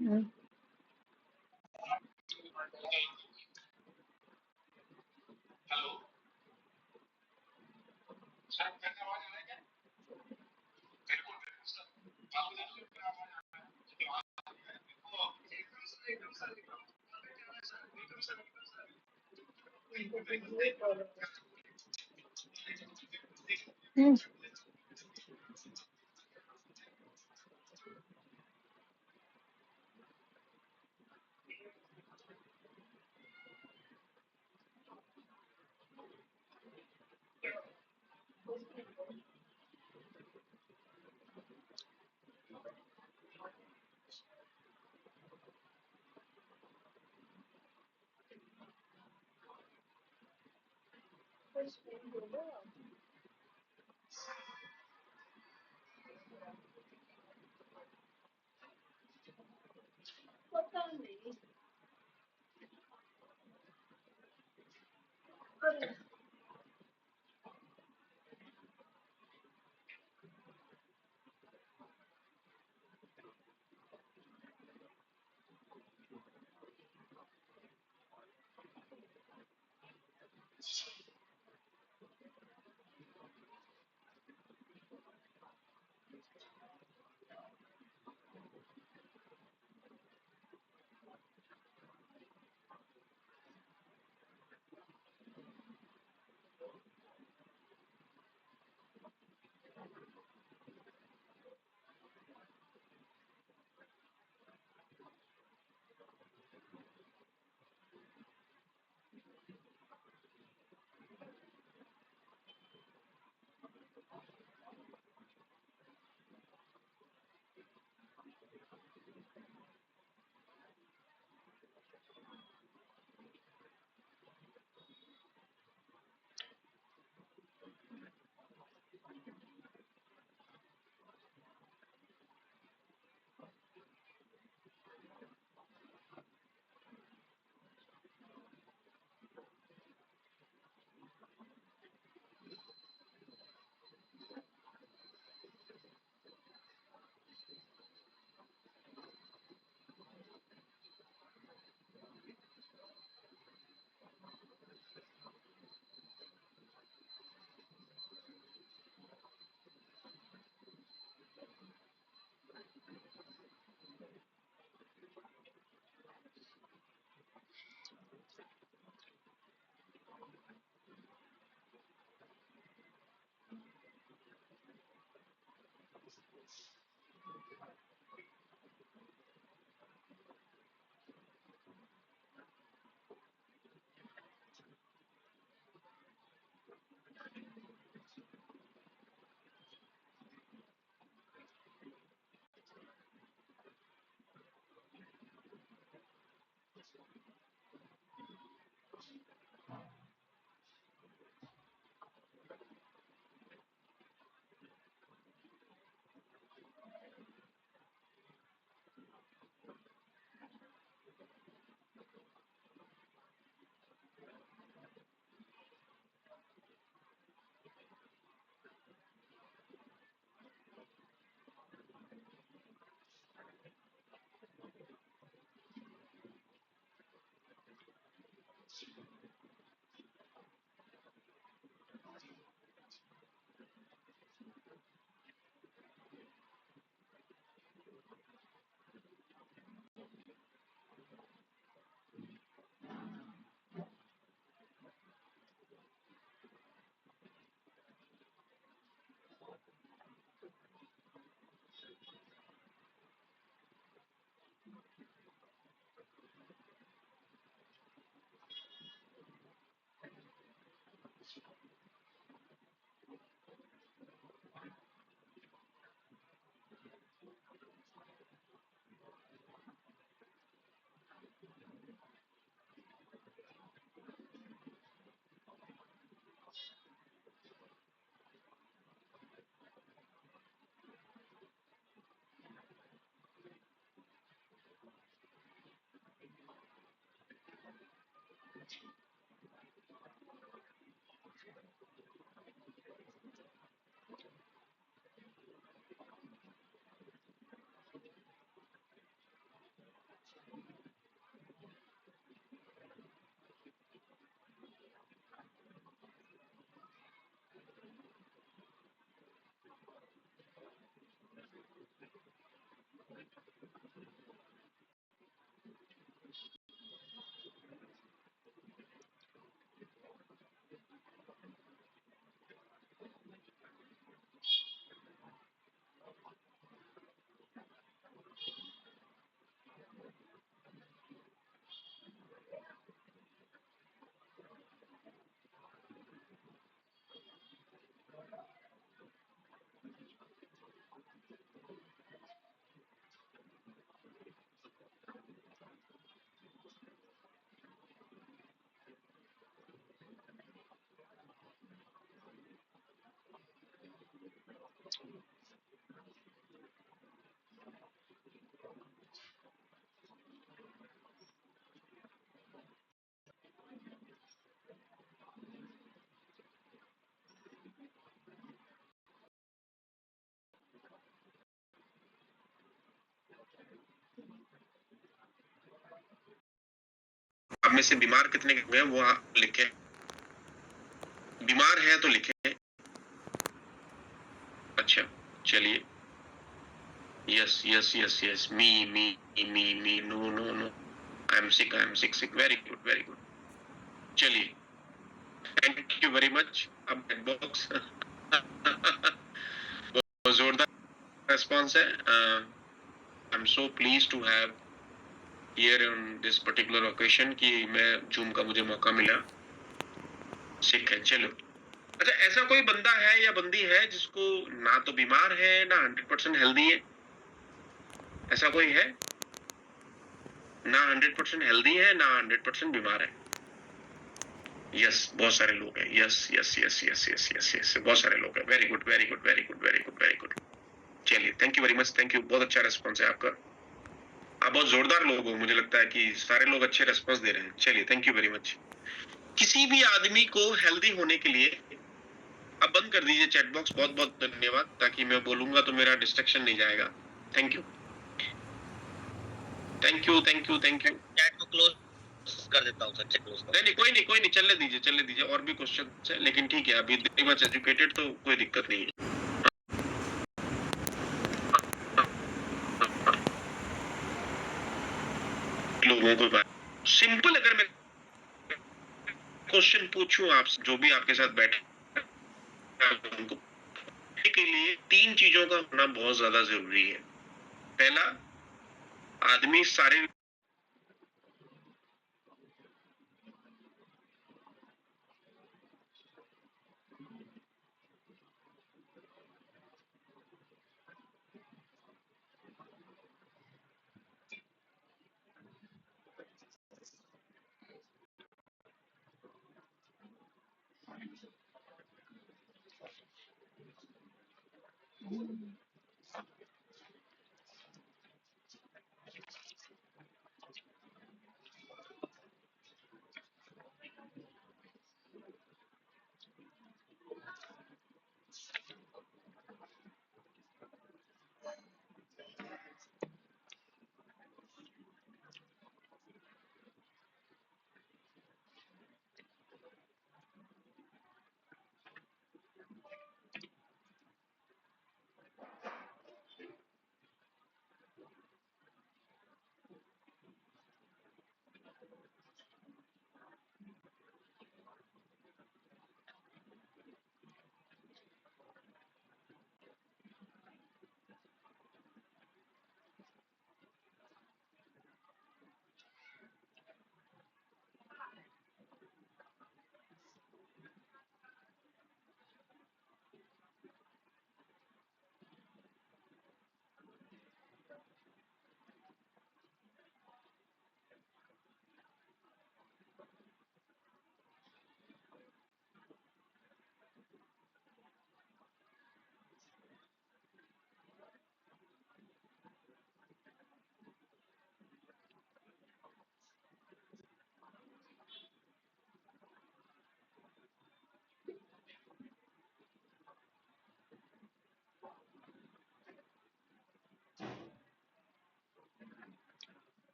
हम्म, हम्म, में से बीमार कितने हुए हैं वो आप लिखें, बीमार है तो लिखें। अच्छा चलिए, yes yes yes yes, me me me, no no no, I am sick, I am sick sick, very good very good. चलिए, थैंक यू वेरी मच। अब बैक बॉक्स जोरदार रेस्पॉन्स है। I am so pleased to have here on this particular occasion कि मैं zoom का मुझे मौका मिला। सिक है, चलो। अच्छा, ऐसा कोई बंदा है या बंदी है जिसको ना तो बीमार है ना 100% हेल्दी है? ऐसा कोई है? ना 100% हेल्दी है ना 100% बीमार है? यस, बहुत सारे लोग हैं। Yes yes yes yes yes yes yes, बहुत सारे लोग हैं। Very good very good very good very good very good. चलिए, thank you very much, thank you, बहुत अच्छा रेस्पॉन्स है आपका। आप बहुत जोरदार लोग हो, मुझे लगता है कि सारे लोग अच्छे रेस्पॉन्स दे रहे हैं। चलिए, थैंक यू वेरी मच। किसी भी आदमी को हेल्दी होने के लिए, अब बंद कर दीजिए चैट बॉक्स, बहुत बहुत धन्यवाद, ताकि मैं बोलूंगा तो मेरा डिस्ट्रक्शन नहीं जाएगा। Thank you thank you thank you thank you. Chat को क्लोज कर देता हूँ सर, चैट क्लोज कर। नहीं कोई नहीं कोई नहीं, चलने दीजिए, और भी क्वेश्चन है, लेकिन ठीक है, अभी वेरी मच एजुकेटेड तो कोई दिक्कत नहीं है। लोगों को बात सिंपल, अगर मैं क्वेश्चन पूछूं आपसे, जो भी आपके साथ बैठे उनको के लिए 3 चीजों का होना बहुत ज्यादा जरूरी है। पहला, आदमी सारे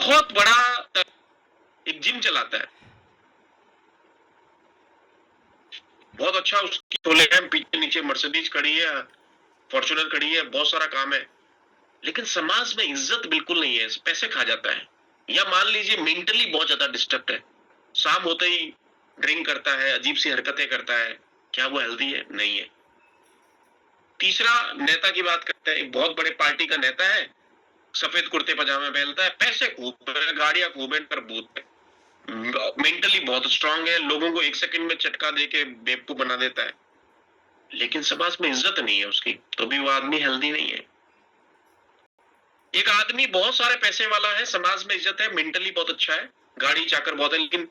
बहुत बड़ा एक जिम चलाता है, बहुत अच्छा उसकी टोले है, पीछे नीचे मर्सिडीज खड़ी है, फॉर्च्यूनर खड़ी है, बहुत सारा काम है, लेकिन समाज में इज्जत बिल्कुल नहीं है, पैसे खा जाता है। या मान लीजिए मेंटली बहुत ज्यादा डिस्टर्ब है, शाम होते ही ड्रिंक करता है, अजीब सी हरकतें करता है, क्या वो हेल्दी है? नहीं है। तीसरा, नेता की बात करते हैं, एक बहुत बड़े पार्टी का नेता है, सफेद कुर्ते पजामे पहनता है, पैसे खूब है, गाड़ियां खूब है, पर बूथ है, मेंटली बहुत स्ट्रांग है, लोगों को एक सेकंड में चटका देके बेवकूफ बना देता है, लेकिन समाज में इज्जत नहीं है उसकी, तो भी वो आदमी हेल्दी नहीं है। एक आदमी बहुत सारे पैसे वाला है, समाज में इज्जत है, मेंटली बहुत अच्छा है, गाड़ी चाकर बहुत है, लेकिन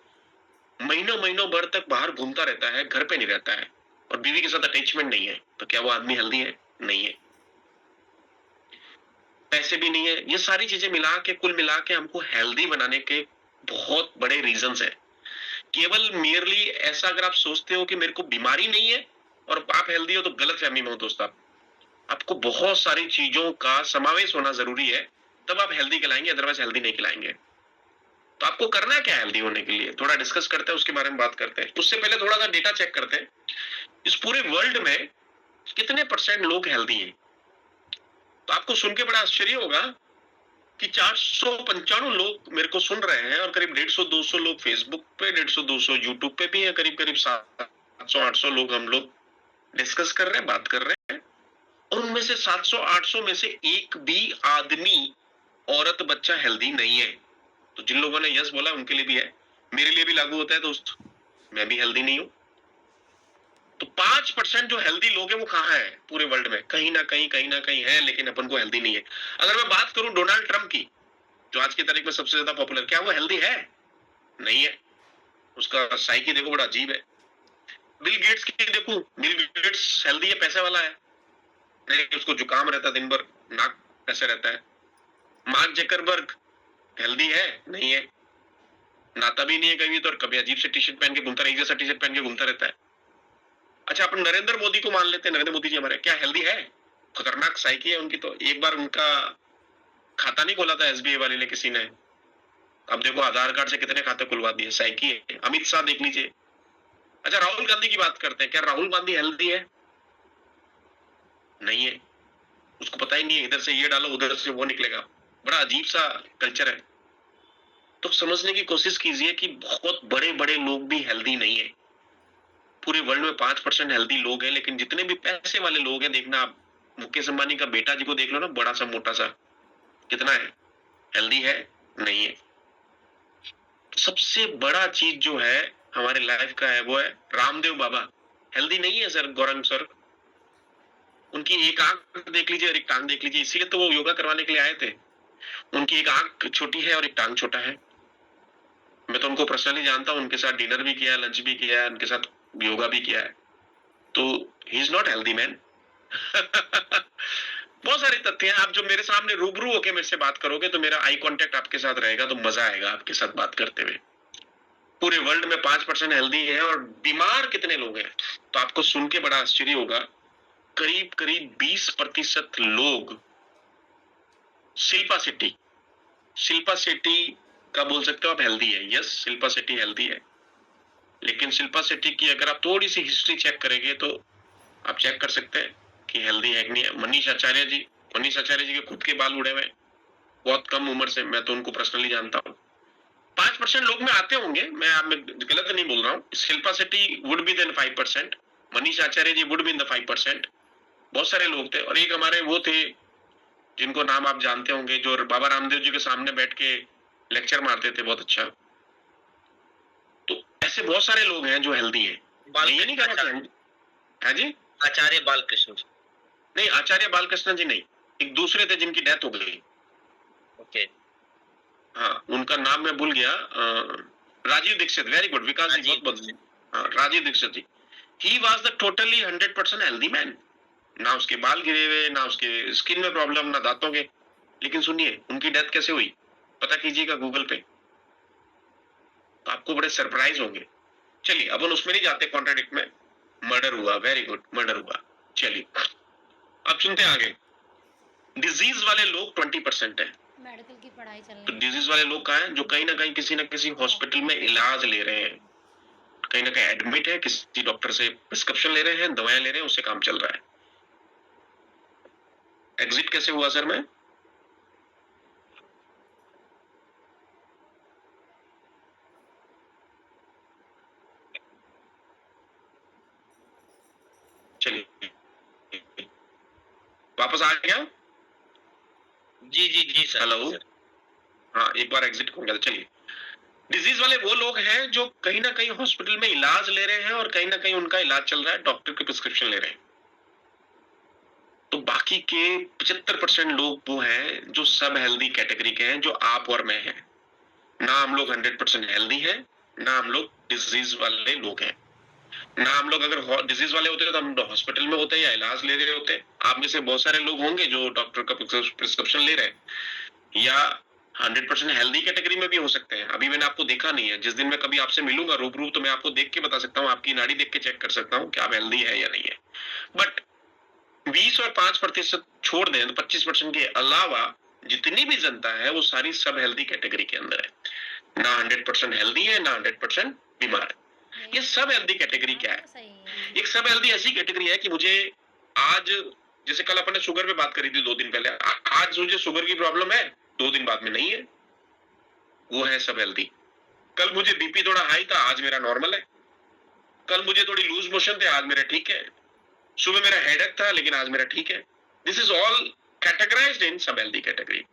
महीनों महीनों भर तक बाहर घूमता रहता है, घर पे नहीं रहता है, और बीवी के साथ अटैचमेंट नहीं है, तो क्या वो आदमी हेल्दी है? नहीं है। पैसे भी नहीं है, ये सारी चीजें मिला के, कुल मिला के हमको हेल्दी बनाने के बहुत बड़े रीजंस है। केवल मेरली ऐसा अगर आप सोचते हो कि मेरे को बीमारी नहीं है और आप हेल्दी हो, तो गलत फहमी में हो दोस्त। आपको बहुत सारी चीजों का समावेश होना जरूरी है, तब आप हेल्दी कहलाएंगे, अदरवाइज हेल्दी नहीं कहलाएंगे। तो आपको करना क्या हेल्दी होने के लिए, थोड़ा डिस्कस करते हैं, उसके बारे में बात करते हैं। उससे पहले थोड़ा सा डेटा चेक करते हैं, इस पूरे वर्ल्ड में कितने परसेंट लोग हेल्दी हैं। तो आपको सुन के बड़ा आश्चर्य होगा कि 495 लोग मेरे को सुन रहे हैं, और करीब 150-200 लोग फेसबुक पे, 150-200 यूट्यूब पे भी है, करीब करीब 700-800 लोग हम लोग डिस्कस कर रहे हैं, बात कर रहे हैं, और उनमें से 700-800 में से एक भी आदमी, औरत, बच्चा हेल्दी नहीं है। तो जिन लोगों ने यस बोला उनके लिए भी है, मेरे लिए भी लागू होता है दोस्त, मैं भी हेल्दी नहीं हूं। तो 5% जो हेल्दी लोग हैं वो कहाँ है पूरे वर्ल्ड में? कहीं ना कहीं है, लेकिन अपन को हेल्दी नहीं है। अगर मैं बात करूं डोनाल्ड ट्रंप की, जो आज की तारीख में सबसे ज्यादा पॉपुलर, क्या वो हेल्दी है? नहीं है। उसका साइकी देखो, बड़ा अजीब है। बिल गेट्स की देखो, बिल गेट्स हेल्दी है, पैसे वाला है? नहीं, उसको जुकाम रहता है दिन भर, नाक ऐसे रहता है। मार्क जकरबर्ग हेल्दी है? नहीं है, नाता भी नहीं है कभी, तो कभी अजीब से टी शर्ट पहन के घूमता, रही जैसा टी शर्ट पहन के घूमता रहता है। अच्छा, अपन नरेंद्र मोदी को मान लेते हैं, नरेंद्र मोदी जी हमारे, क्या हेल्दी है? खतरनाक साइकी है उनकी। तो एक बार उनका खाता नहीं खोला था एसबीआई वाले ने किसी ने, अब देखो आधार कार्ड से कितने खाते खुलवा दिए, साइकी है। अमित शाह देख लीजिए। अच्छा, राहुल गांधी की बात करते हैं, क्या राहुल गांधी हेल्दी है? नहीं है, उसको पता ही नहीं है इधर से ये डालो उधर से वो निकलेगा, बड़ा अजीब सा कल्चर है। तो समझने की कोशिश कीजिए कि बहुत बड़े बड़े लोग भी हेल्दी नहीं है। पूरे वर्ल्ड में 5% हेल्दी लोग हैं, लेकिन जितने भी पैसे वाले लोग हैं, देखना आप मुकेश अंबानी का बेटा जी को देख लो ना, बड़ा सा मोटा सा, कितना है? हेल्दी है? नहीं है। सबसे बड़ा चीज जो है हमारे लाइफ का है वो है रामदेव बाबा, हेल्दी नहीं है सर, गौरंग सर। उनकी एक आंख देख लीजिए और एक टांग देख लीजिए, इसीलिए तो वो योगा करवाने के लिए आए थे। उनकी एक आंख छोटी है और एक टांग छोटा है। मैं तो उनको पर्सनली जानता हूँ, उनके साथ डिनर भी किया है, लंच भी किया है, उनके साथ योगा भी किया है। तो he is not healthy man. बहुत सारे तथ्य हैं, आप जो मेरे सामने रूबरू होकर मेरे से बात करोगे तो मेरा आई कांटेक्ट आपके साथ रहेगा, तो मजा आएगा आपके साथ बात करते हुए। पूरे वर्ल्ड में 5% हेल्दी है, और बीमार कितने लोग हैं? तो आपको सुन के बड़ा आश्चर्य होगा, करीब करीब 20% लोग, शिल्पा शेट्टी, शिल्पा शेट्टी का बोल सकते हो आप हेल्दी है। यस, शिल्पा शेट्टी हेल्दी है, लेकिन शिल्पा शेट्टी की अगर आप थोड़ी सी हिस्ट्री चेक करेंगे तो आप चेक कर सकते हैं कि हेल्दी है कि नहीं है। मनीष आचार्य जी, मनीष आचार्य जी के खुद के बाल उड़े हुए, बहुत कम उम्र से, मैं तो उनको पर्सनली जानता हूँ। 5% लोग में आते होंगे, मैं आप गलत नहीं बोल रहा हूँ। Shilpa Shetty would be then 5%, Manish Acharya ji would be in the 5%। बहुत सारे लोग थे, और एक हमारे वो थे जिनको नाम आप जानते होंगे, जो बाबा रामदेव जी के सामने बैठ के लेक्चर मारते थे, बहुत अच्छा। तो ऐसे बहुत सारे लोग हैं जो हेल्दी है। ये नहीं कह रहा हाँ जी, आचार्य बालकृष्ण जी। नहीं आचार्य बालकृष्ण जी नहीं, एक दूसरे थे जिनकी डेथ हो गई। ओके। हाँ, उनका नाम मैं भूल गया। राजीव दीक्षित, वेरी गुड, विकास जी राजीव बहुत दीक्षित। हाँ, Rajiv Dixit ji. He was the totally 100% healthy man. ना उसके बाल गिरे हुए, ना उसके स्किन में प्रॉब्लम, ना दांतों के। लेकिन सुनिए उनकी डेथ कैसे हुई, पता कीजिएगा गूगल पे, तो आपको बड़े सरप्राइज होंगे। चलिए अब उसमें नहीं जाते कॉन्ट्राडिक्ट में। मर्डर हुआ, वेरी गुड, मर्डर हुआ। चलिए अब सुनते हैं आगे। डिजीज वाले लोग 20% है। मेडिकल की पढ़ाई चल रही तो है। डिजीज वाले लोग कहाँ हैं, जो कहीं ना कहीं किसी न किसी हॉस्पिटल में इलाज ले रहे हैं, कहीं ना कहीं एडमिट है, किसी डॉक्टर से प्रिस्क्रिप्शन ले रहे हैं, दवाएं ले रहे हैं, उससे काम चल रहा है। एग्जिट कैसे हुआ सर मैं? चलिए वापस आ गया। जी जी जी सर। हेलो, हाँ एक बार एग्जिट हो गया। चलिए, डिजीज वाले वो लोग हैं जो कहीं ना कहीं हॉस्पिटल में इलाज ले रहे हैं और कहीं ना कहीं उनका इलाज चल रहा है, डॉक्टर के प्रिस्क्रिप्शन ले रहे हैं। तो बाकी के 75% लोग वो हैं जो सब हेल्दी कैटेगरी के हैं, जो आप और मैं हैं। ना हम लोग 100% हेल्दी हैं, ना हम लोग डिजीज वाले लोग हैं। ना हम लोग अगर डिजीज वाले होते तो हम हॉस्पिटल में होते या इलाज ले रहे होते। आप में से बहुत सारे लोग होंगे जो डॉक्टर का प्रिस्क्रिप्शन ले रहे हैं, या 100% हेल्दी कैटेगरी में भी हो सकते हैं। अभी मैंने आपको देखा नहीं है, जिस दिन मैं कभी आपसे मिलूंगा रूबरू तो मैं आपको देख के बता सकता हूँ, आपकी नाड़ी देख के चेक कर सकता हूँ कि आप हेल्दी है या नहीं है। बट 20 और 5% छोड़ दें तो 25% के अलावा जितनी भी जनता है वो सारी सब हेल्दी कैटेगरी के अंदर है। ना 100% हेल्दी है, ना 100% बीमार है। ये सब हेल्दी कैटेगरी क्या है? एक सब हेल्दी ऐसी कैटेगरी है कि मुझे आज, जैसे कल अपन ने शुगर पे बात करी थी 2 दिन पहले, आज मुझे शुगर की प्रॉब्लम है, 2 दिन बाद में नहीं है, वो है सब हेल्दी। कल मुझे बीपी थोड़ा हाई था, आज मेरा नॉर्मल है। कल मुझे थोड़ी लूज मोशन थे, आज मेरा ठीक है। सुबह मेरा हेडेक था, लेकिन आज मेरा ठीक है। दिस इज ऑल कैटेगराइज्ड इन सब हेल्दी कैटेगरी।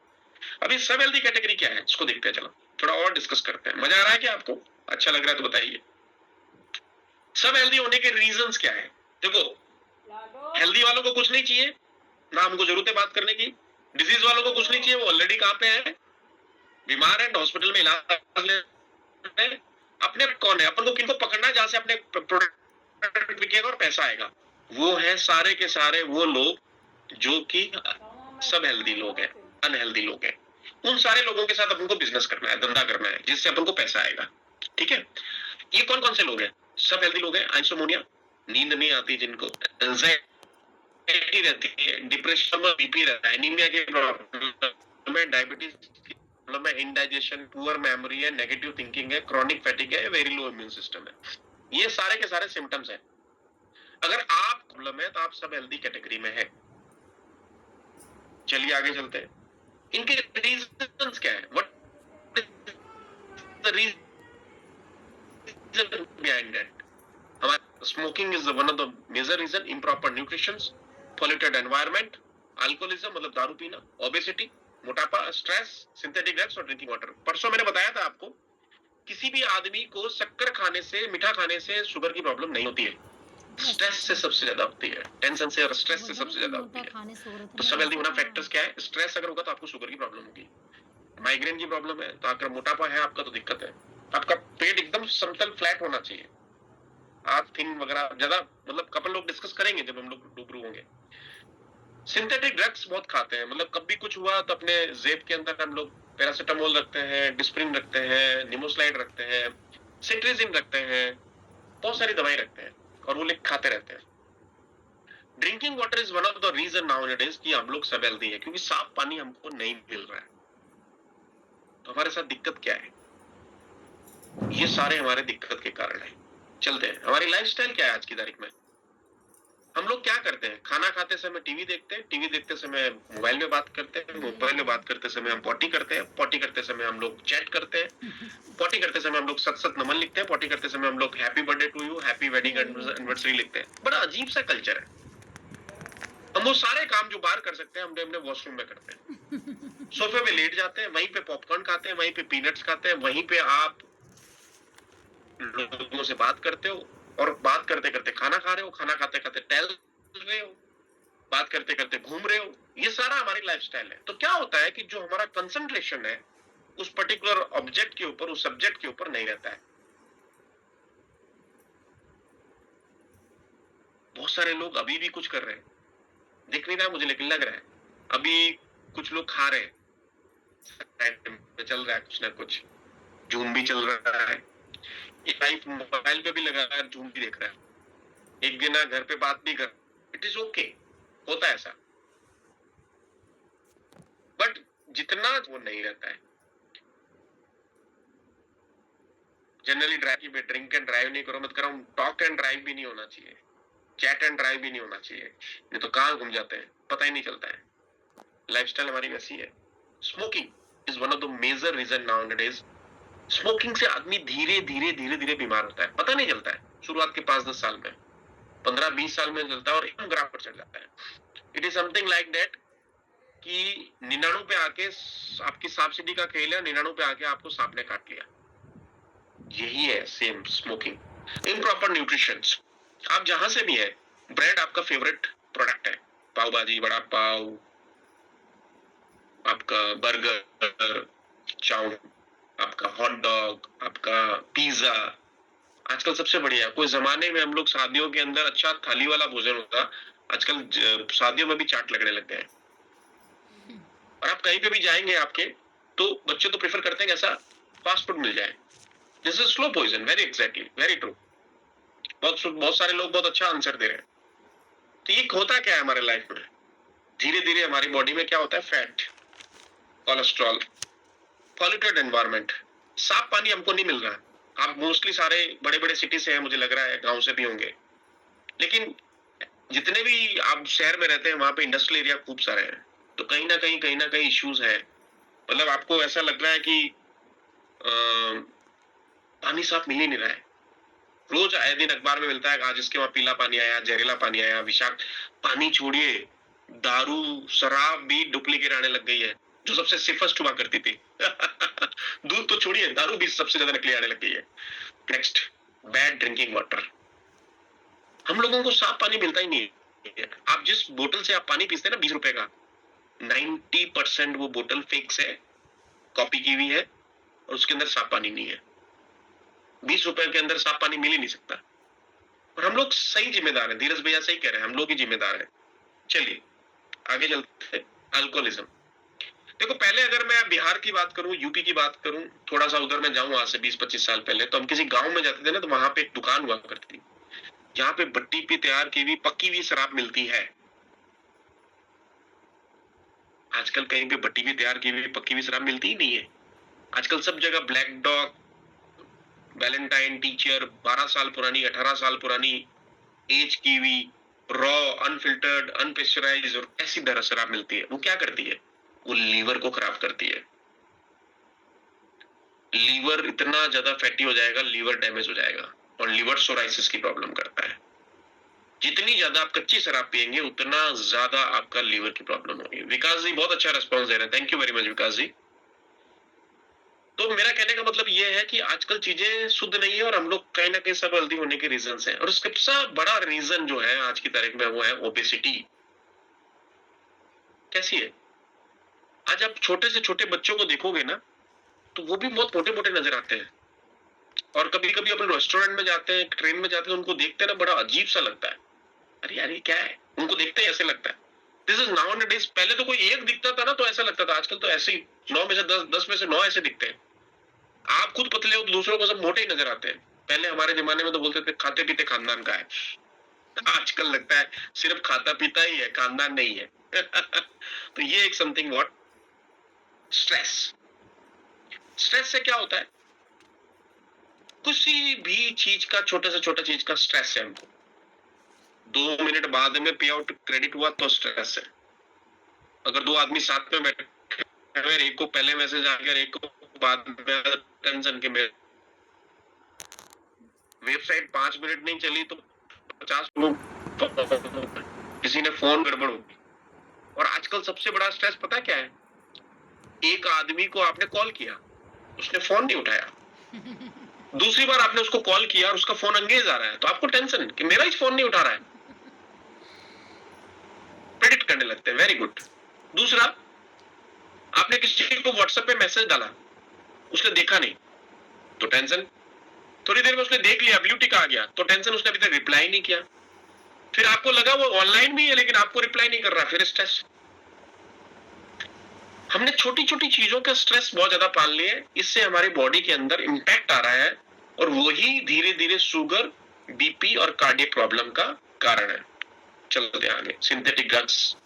अभी सब हेल्दी कैटेगरी क्या है इसको देखते हैं, चलो थोड़ा और डिस्कस करते हैं। मजा आ रहा है क्या आपको? अच्छा लग रहा है तो बताइए। सब हेल्दी होने के रीजंस क्या है? देखो, हेल्दी वालों को कुछ नहीं चाहिए, ना हमको जरूरत है बात करने की। डिजीज वालों को कुछ नहीं चाहिए, वो ऑलरेडी कहां पे है, बीमार है, हॉस्पिटल में इलाज ले रहे हैं। अपने कौन है, अपन को किनको पकड़ना है जहां से अपने प्रोडक्ट बिकेगा और पैसा आएगा। वो है सारे के सारे वो लोग जो कि सब हेल्दी लोग हैं, अनहेल्दी लोग हैं। उन सारे लोगों के साथ अपन को बिजनेस करना है, धंधा करना है, जिससे अपन को पैसा आएगा। ठीक है, ये कौन कौन से लोग हैं? सब हेल्दी लोग हैं। आइंसोमोनिया, नींद नहीं आती जिनको, एंजाइटी रहती है, डिप्रेशन में, बीपी रहता है, एनीमिया के प्रॉब्लम है, डायबिटीज की प्रॉब्लम है, इंडाइजेशन, पुअर मेमोरी है, नेगेटिव थिंकिंग है, क्रॉनिक फैटिग है, वेरी लो इम्यून सिस्टम है। ये सारे के सारे सिम्टम्स हैं। अगर आप प्रॉब्लम है तो आप सब हेल्दी कैटेगरी में है। चलिए आगे चलते हैं। इनके रीजंस क्या है? What is the reason behind that? हमारा smoking is one of the major reason, improper nutrition, polluted environment, alcoholism मतलब दारू पीना, ओबेसिटी मोटापा, स्ट्रेस, सिंथेटिक ड्रग्स और ड्रिंकिंग वाटर। परसों मैंने बताया था आपको, किसी भी आदमी को शक्कर खाने से, मीठा खाने से शुगर की प्रॉब्लम नहीं होती है, स्ट्रेस से सबसे ज्यादा होती है, टेंशन से और स्ट्रेस से सबसे ज्यादा होती है। तो सब हेल्दी होना फैक्टर्स क्या है? स्ट्रेस अगर होगा तो आपको शुगर की प्रॉब्लम होगी, माइग्रेन की प्रॉब्लम है तो अगर मोटापा है आपका तो दिक्कत है। आपका पेट एकदम समतल फ्लैट होना चाहिए, आप थिन वगैरह ज्यादा, मतलब कपल लोग डिस्कस करेंगे जब हम लोग रूबरू होंगे। सिंथेटिक ड्रग्स बहुत खाते हैं, मतलब कभी कुछ हुआ तो अपने जेब के अंदर हम लोग पैरासिटामोल रखते हैं, डिस्प्रिन रखते हैं, निमोस्लाइड रखते हैं, सिट्रिजिन रखते हैं, बहुत सारी दवाई रखते हैं और वो लिख खाते रहते हैं। Drinking water is one of the reason nowadays कि हम लोग सब हेल्दी है, क्योंकि साफ पानी हमको नहीं मिल रहा है। तो हमारे साथ दिक्कत क्या है? ये सारे हमारे दिक्कत के कारण है। चलते हैं, हमारी लाइफस्टाइल क्या है आज की तारीख में? हम लोग क्या करते हैं? खाना खाते समय टीवी देखते हैं, टीवी देखते समय मोबाइल में बात करते हैं, मोबाइल में बात करते समय हम पॉटी करते हैं, पॉटी करते समय हम लोग चैट करते हैं, पॉटी करते समय हम लोग सत सत नमन लिखते हैं, पॉटी करते समय हम लोग happy birthday to you, happy wedding anniversary लिखते हैं। बड़ा अजीब सा कल्चर है। हम वो सारे काम जो बाहर कर सकते हैं हम अपने वॉशरूम में करते हैं। सोफे पे लेट जाते हैं, वहीं पे पॉपकॉर्न खाते हैं, वहीं पे पीनट्स खाते हैं, वहीं पे आप लोगों से बात करते हो और बात करते करते खाना खाना खा रहे हो, खाना खाते खाते टहल रहे हो, बात करते करते घूम रहे हो, ये सारा हमारी लाइफस्टाइल है। तो क्या होता है कि जो हमारा कंसंट्रेशन है उस पर्टिकुलर ऑब्जेक्ट के ऊपर, उस सब्जेक्ट के ऊपर नहीं रहता है। बहुत सारे लोग अभी भी कुछ कर रहे हैं, दिख नहीं रहा मुझे लेकिन लग रहा है। अभी कुछ लोग खा रहे हैं, चल रहा है कुछ ना कुछ, जूम भी चल रहा है, लाइफ मोबाइल पे भी लगा है, जूम भी देख रहा है, एक दिन घर पे बात भी कर, इट इज ओके, होता है ऐसा। बट जितना वो नहीं रहता है। जनरली ड्रिंक एंड ड्राइव नहीं करो, मत करो, टॉक एंड ड्राइव भी नहीं होना चाहिए, चैट एंड ड्राइव भी नहीं होना चाहिए, नहीं तो कहाँ घूम जाते हैं पता ही नहीं चलता है। लाइफस्टाइल हमारी वैसी है। Smoking is one of the major reason nowadays. Smoking से आदमी धीरे धीरे धीरे धीरे बीमार होता है, पता नहीं चलता है। शुरुआत के 5-10 साल में, 15-20 साल में चलता है और एकदम ग्राफ पर चढ़ जाता है। It is something like that कि 99 पे आके आपकी सांप सीढ़ी का खेल है, 99 पे आके आपको सांप ने काट लिया। यही है सेम स्मोकिंग। इम्प्रॉपर न्यूट्रिशन, आप जहां से भी है, ब्रेड आपका फेवरेट प्रोडक्ट है, पाव भाजी, बड़ा पाव, आपका बर्गर, चाउमीन, आपका हॉट डॉग, आपका पिज्जा, आजकल सबसे बढ़िया। कोई जमाने में हम लोग शादियों के अंदर अच्छा थाली वाला भोजन होता, आजकल शादियों में भी चाट लगने लग गए। और आप कहीं पे भी जाएंगे आपके, तो बच्चे तो प्रेफर करते हैं ऐसा फास्ट फूड मिल जाए। This is slow poison, very exactly, very true. बहुत सारे लोग बहुत अच्छा आंसर दे रहे हैं। तो ये होता क्या है हमारे लाइफ में, धीरे धीरे हमारी बॉडी में क्या होता है, फैट, कोलेस्ट्रॉल, पॉल्यूटेड एनवायरनमेंट, साफ पानी हमको नहीं मिल रहा। आप मोस्टली सारे बड़े बड़े सिटी से हैं, मुझे लग रहा है गांव से भी होंगे, लेकिन जितने भी आप शहर में रहते हैं वहां पे इंडस्ट्रियल एरिया खूब सारे हैं, तो कहीं ना कहीं इश्यूज है। मतलब आपको ऐसा लग रहा है कि पानी साफ मिल ही नहीं रहा है। रोज आए दिन अखबार में मिलता है आज इसके वहां पीला पानी आया, जहरीला पानी आया, विषाक्त पानी। छोड़िए, दारू शराब भी डुप्लीकेट आने लग गई है, जो सबसे सेफेस्ट हुआ करती थी। दूध तो छोड़िए, दारू भी सबसे ज्यादा नकली आने लग गई है। Next, bad drinking water. हम लोगों को साफ पानी मिलता ही नहीं है। आप जिस बोतल से आप पानी पीते हैं ना 20 रुपए का, 90% वो बोतल फेक है, कॉपी की हुई है, और उसके अंदर साफ पानी नहीं है। 20 रुपए के अंदर साफ पानी मिल ही नहीं सकता। और हम लोग सही जिम्मेदार हैं, धीरज भैया सही कह रहे हैं, हम लोग ही जिम्मेदार हैं। चलिए आगे चलते हैं। अल्कोहलिज्म। देखो, पहले अगर मैं बिहार की बात करूं, यूपी की बात करूं, थोड़ा सा उधर मैं जाऊं, आज से 20-25 साल पहले, तो हम किसी गांव में जाते थे ना, तो वहां पे एक दुकान हुआ करती थी जहां पे भट्टी पे तैयार की हुई पक्की हुई शराब मिलती है। आजकल कहीं पे भट्टी पे तैयार की हुई पक्की हुई शराब मिलती ही नहीं है। आजकल सब जगह ब्लैक डॉग, वैलेंटाइन, टीचर, 12 साल पुरानी, 18 साल पुरानी, एज की हुई, रॉ, अनफिल्टर्ड, अनपेस्चराइज्ड और ऐसी तरह शराब मिलती है। वो क्या करती है, वो लीवर को खराब करती है। लीवर इतना ज्यादा फैटी हो जाएगा, लीवर डैमेज हो जाएगा, और लीवर सोराइसिस की प्रॉब्लम करता है। जितनी ज्यादा आप कच्ची शराब पियेंगे उतना ज्यादा आपका लीवर की प्रॉब्लम होगी। विकास जी बहुत अच्छा रेस्पॉन्स दे रहे हैं, थैंक यू वेरी मच विकास जी। तो मेरा कहने का मतलब ये है कि आजकल चीजें शुद्ध नहीं है, और हम लोग कहीं ना कहीं सब हेल्दी होने के रीजन हैं। और उसका सबसे बड़ा रीजन जो है आज की तारीख में, वो है ओबेसिटी। कैसी है, आज आप छोटे से छोटे बच्चों को देखोगे ना, तो वो भी बहुत मोटे मोटे नजर आते हैं। और कभी कभी अपन रेस्टोरेंट में जाते हैं, ट्रेन में जाते हैं, उनको देखते हैं ना, बड़ा अजीब सा लगता है, अरे यार ये क्या है, उनको देखते ही ऐसे लगता है। This is now and days. पहले तो कोई एक दिखता था ना तो ऐसा लगता था, आजकल तो ऐसे ही 9 में से 10 में से 9 ऐसे दिखते हैं। आप खुद पतले हो तो दूसरों को सब मोटे ही नजर आते हैं। पहले हमारे जमाने में तो बोलते थे खाते पीते खानदान का है, आजकल लगता है सिर्फ खाता पीता ही है, खानदान नहीं है। तो ये एक समथिंग व्हाट, स्ट्रेस। स्ट्रेस से क्या होता है, किसी भी चीज का, छोटे से छोटा चीज का स्ट्रेस है हमको। 2 मिनट बाद में पे आउट क्रेडिट हुआ तो स्ट्रेस है। अगर 2 आदमी साथ में बैठे, एक को पहले मैसेज आ गया, एक को बाद में, टेंशन के में वेबसाइट 5 मिनट नहीं चली तो 50 लोग, किसी ने फोन गड़बड़ होगी। और आजकल सबसे बड़ा स्ट्रेस पता क्या है, एक आदमी को आपने कॉल किया, उसने फोन नहीं उठाया, दूसरी बार आपने उसको कॉल किया और उसका फोन एंगेज आ रहा है, तो आपको टेंशन कि मेरा ही फोन नहीं उठा रहा है, प्रेडिक्ट करने लगते हैं। Very good. दूसरा, आपने किसी को व्हाट्सएप पे मैसेज डाला, उसने देखा नहीं, तो टेंशन। थोड़ी देर में उसने देख लिया, ब्लू टिक आ गया, तो टेंशन, उसने अभी तक रिप्लाई नहीं किया। फिर आपको लगा वो ऑनलाइन भी है लेकिन आपको रिप्लाई नहीं कर रहा, फिर स्ट्रेस। हमने छोटी छोटी चीजों का स्ट्रेस बहुत ज्यादा पाल लिया है, इससे हमारी बॉडी के अंदर इंपैक्ट आ रहा है और वही धीरे धीरे शुगर, बीपी और कार्डियक प्रॉब्लम का कारण है। चलते आगे, सिंथेटिक ड्रग्स।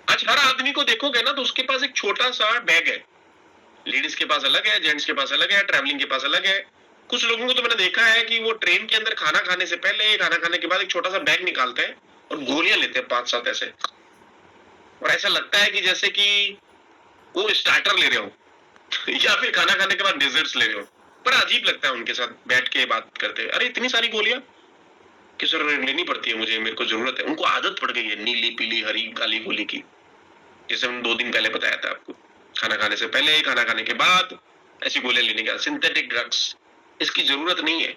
आज हर आदमी को देखोगे ना तो उसके पास एक छोटा सा बैग है। लेडीज के पास अलग है, जेंट्स के पास अलग है, ट्रैवलिंग के पास अलग है। कुछ लोगों को तो मैंने देखा है कि वो ट्रेन के अंदर खाना खाने से पहले, खाना खाने के बाद एक छोटा सा बैग निकालते हैं और गोलियां लेते हैं 5-7 ऐसे, और ऐसा लगता है कि जैसे कि वो स्टार्टर ले रहे हो या फिर खाना खाने के बाद डेजर्ट्स ले रहे हो। बड़ा अजीब लगता है उनके साथ बैठ के बात करते, अरे इतनी सारी गोलियां कि सर लेनी पड़ती है मुझे, मेरे को जरूरत है। उनको आदत पड़ गई है नीली, पीली, हरी, काली गोली की, जैसे मैंने 2 दिन पहले बताया था आपको। खाना खाने से पहले, खाना खाने के बाद ऐसी गोलियां लेने का। सिंथेटिक ड्रग्स, इसकी जरूरत नहीं है।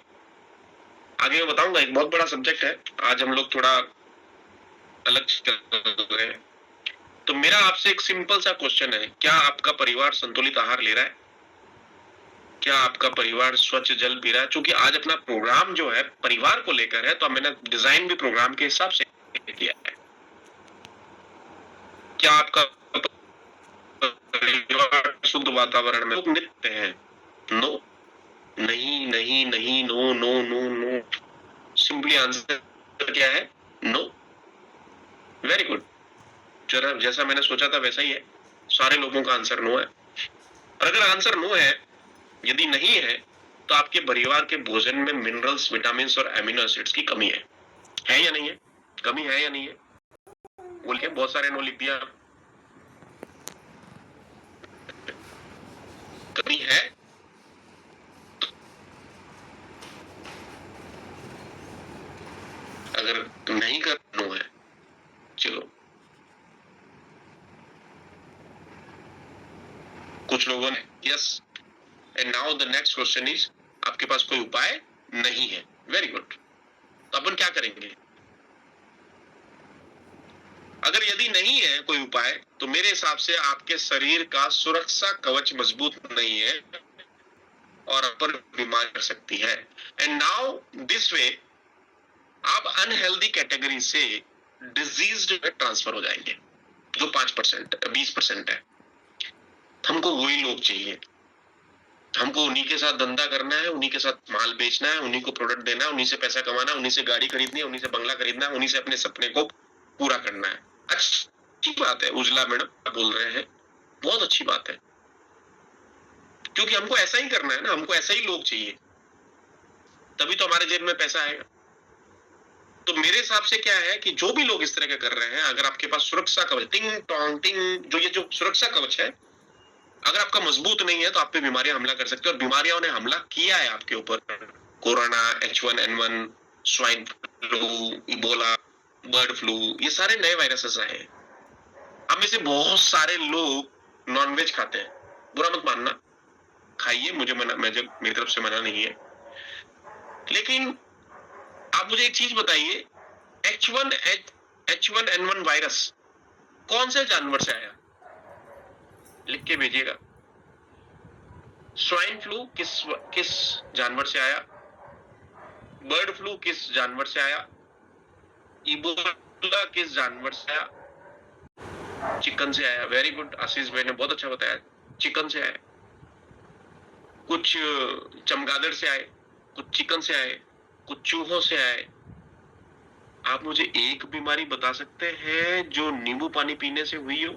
आगे मैं बताऊंगा, एक बहुत बड़ा सब्जेक्ट है। आज हम लोग थोड़ा अलग चल रहे हैं। तो मेरा आपसे एक सिंपल सा क्वेश्चन है, क्या आपका परिवार संतुलित आहार ले रहा है? क्या आपका परिवार स्वच्छ जल पी रहा है? क्योंकि आज अपना प्रोग्राम जो है परिवार को लेकर है, तो मैंने डिजाइन भी प्रोग्राम के हिसाब से किया है। क्या आपका परिवार शुद्ध वातावरण में नित्य है? नो, नहीं नहीं नहीं, no no no no. Simply answer क्या है? नो। Very good. जरा जैसा मैंने सोचा था वैसा ही है, सारे लोगों का आंसर नो है। और अगर आंसर नो है, यदि नहीं है, तो आपके परिवार के भोजन में मिनरल्स, विटामिन और एमिनो एसिड्स की कमी है या नहीं है? कमी है या नहीं है? बोल के बहुत सारे नो लिख दिया। कमी है? अगर नहीं कर नो है, चलो। कुछ लोगों ने yes. And now the next question is, आपके पास कोई उपाय नहीं है। Very good. तो अपन क्या करेंगे? अगर यदि नहीं है कोई उपाय, तो मेरे हिसाब से आपके शरीर का सुरक्षा कवच मजबूत नहीं है और अपन बीमार कर सकती है। एंड नाउ दिस वे आप अनहेल्दी कैटेगरी से डिजीज में ट्रांसफर हो जाएंगे। जो 5%, 20% है, हमको वही लोग चाहिए। हमको उन्हीं के साथ धंधा करना है, उन्हीं के साथ माल बेचना है, उन्हीं को प्रोडक्ट देना है, उन्हीं से पैसा कमाना है, उन्हीं से गाड़ी खरीदनी है, उन्हीं से बंगला खरीदना है, उन्हीं से अपने सपने को पूरा करना है। अच्छी बात है उजला मैडम बोल रहे हैं, बहुत अच्छी बात है, क्योंकि हमको ऐसा ही करना है ना, हमको ऐसा ही लोग चाहिए, तभी तो हमारे जेब में पैसा आएगा। तो मेरे हिसाब से क्या है कि जो भी लोग इस तरह के कर रहे हैं, अगर आपके पास सुरक्षा कवच, टिंग टोंग टिंग, जो ये जो सुरक्षा कवच है, अगर आपका मजबूत नहीं है तो आप पे बीमारियां हमला कर सकती है, और बीमारियों ने हमला किया है आपके ऊपर। Corona, H1N1, swine flu, Ebola, bird flu, ये सारे नए वायरसेस आए हैं। अब में से बहुत सारे लोग नॉनवेज खाते हैं, बुरा मत मानना, खाइए, मुझे मना, मेरी तरफ से मना नहीं है। लेकिन आप मुझे एक चीज बताइए, H1N1 वायरस कौन से जानवर से आया? लिख के भेजिएगा। स्वाइन फ्लू किस जानवर से आया? बर्ड फ्लू किस जानवर से आया? इबोला किस जानवर से आया? चिकन से आया। वेरी गुड, आशीष भाई ने बहुत अच्छा बताया, चिकन से आया। कुछ चमगादड़ से आए, कुछ चिकन से आए, कुछ चूहों से आए। आप मुझे एक बीमारी बता सकते हैं जो नींबू पानी पीने से हुई हो?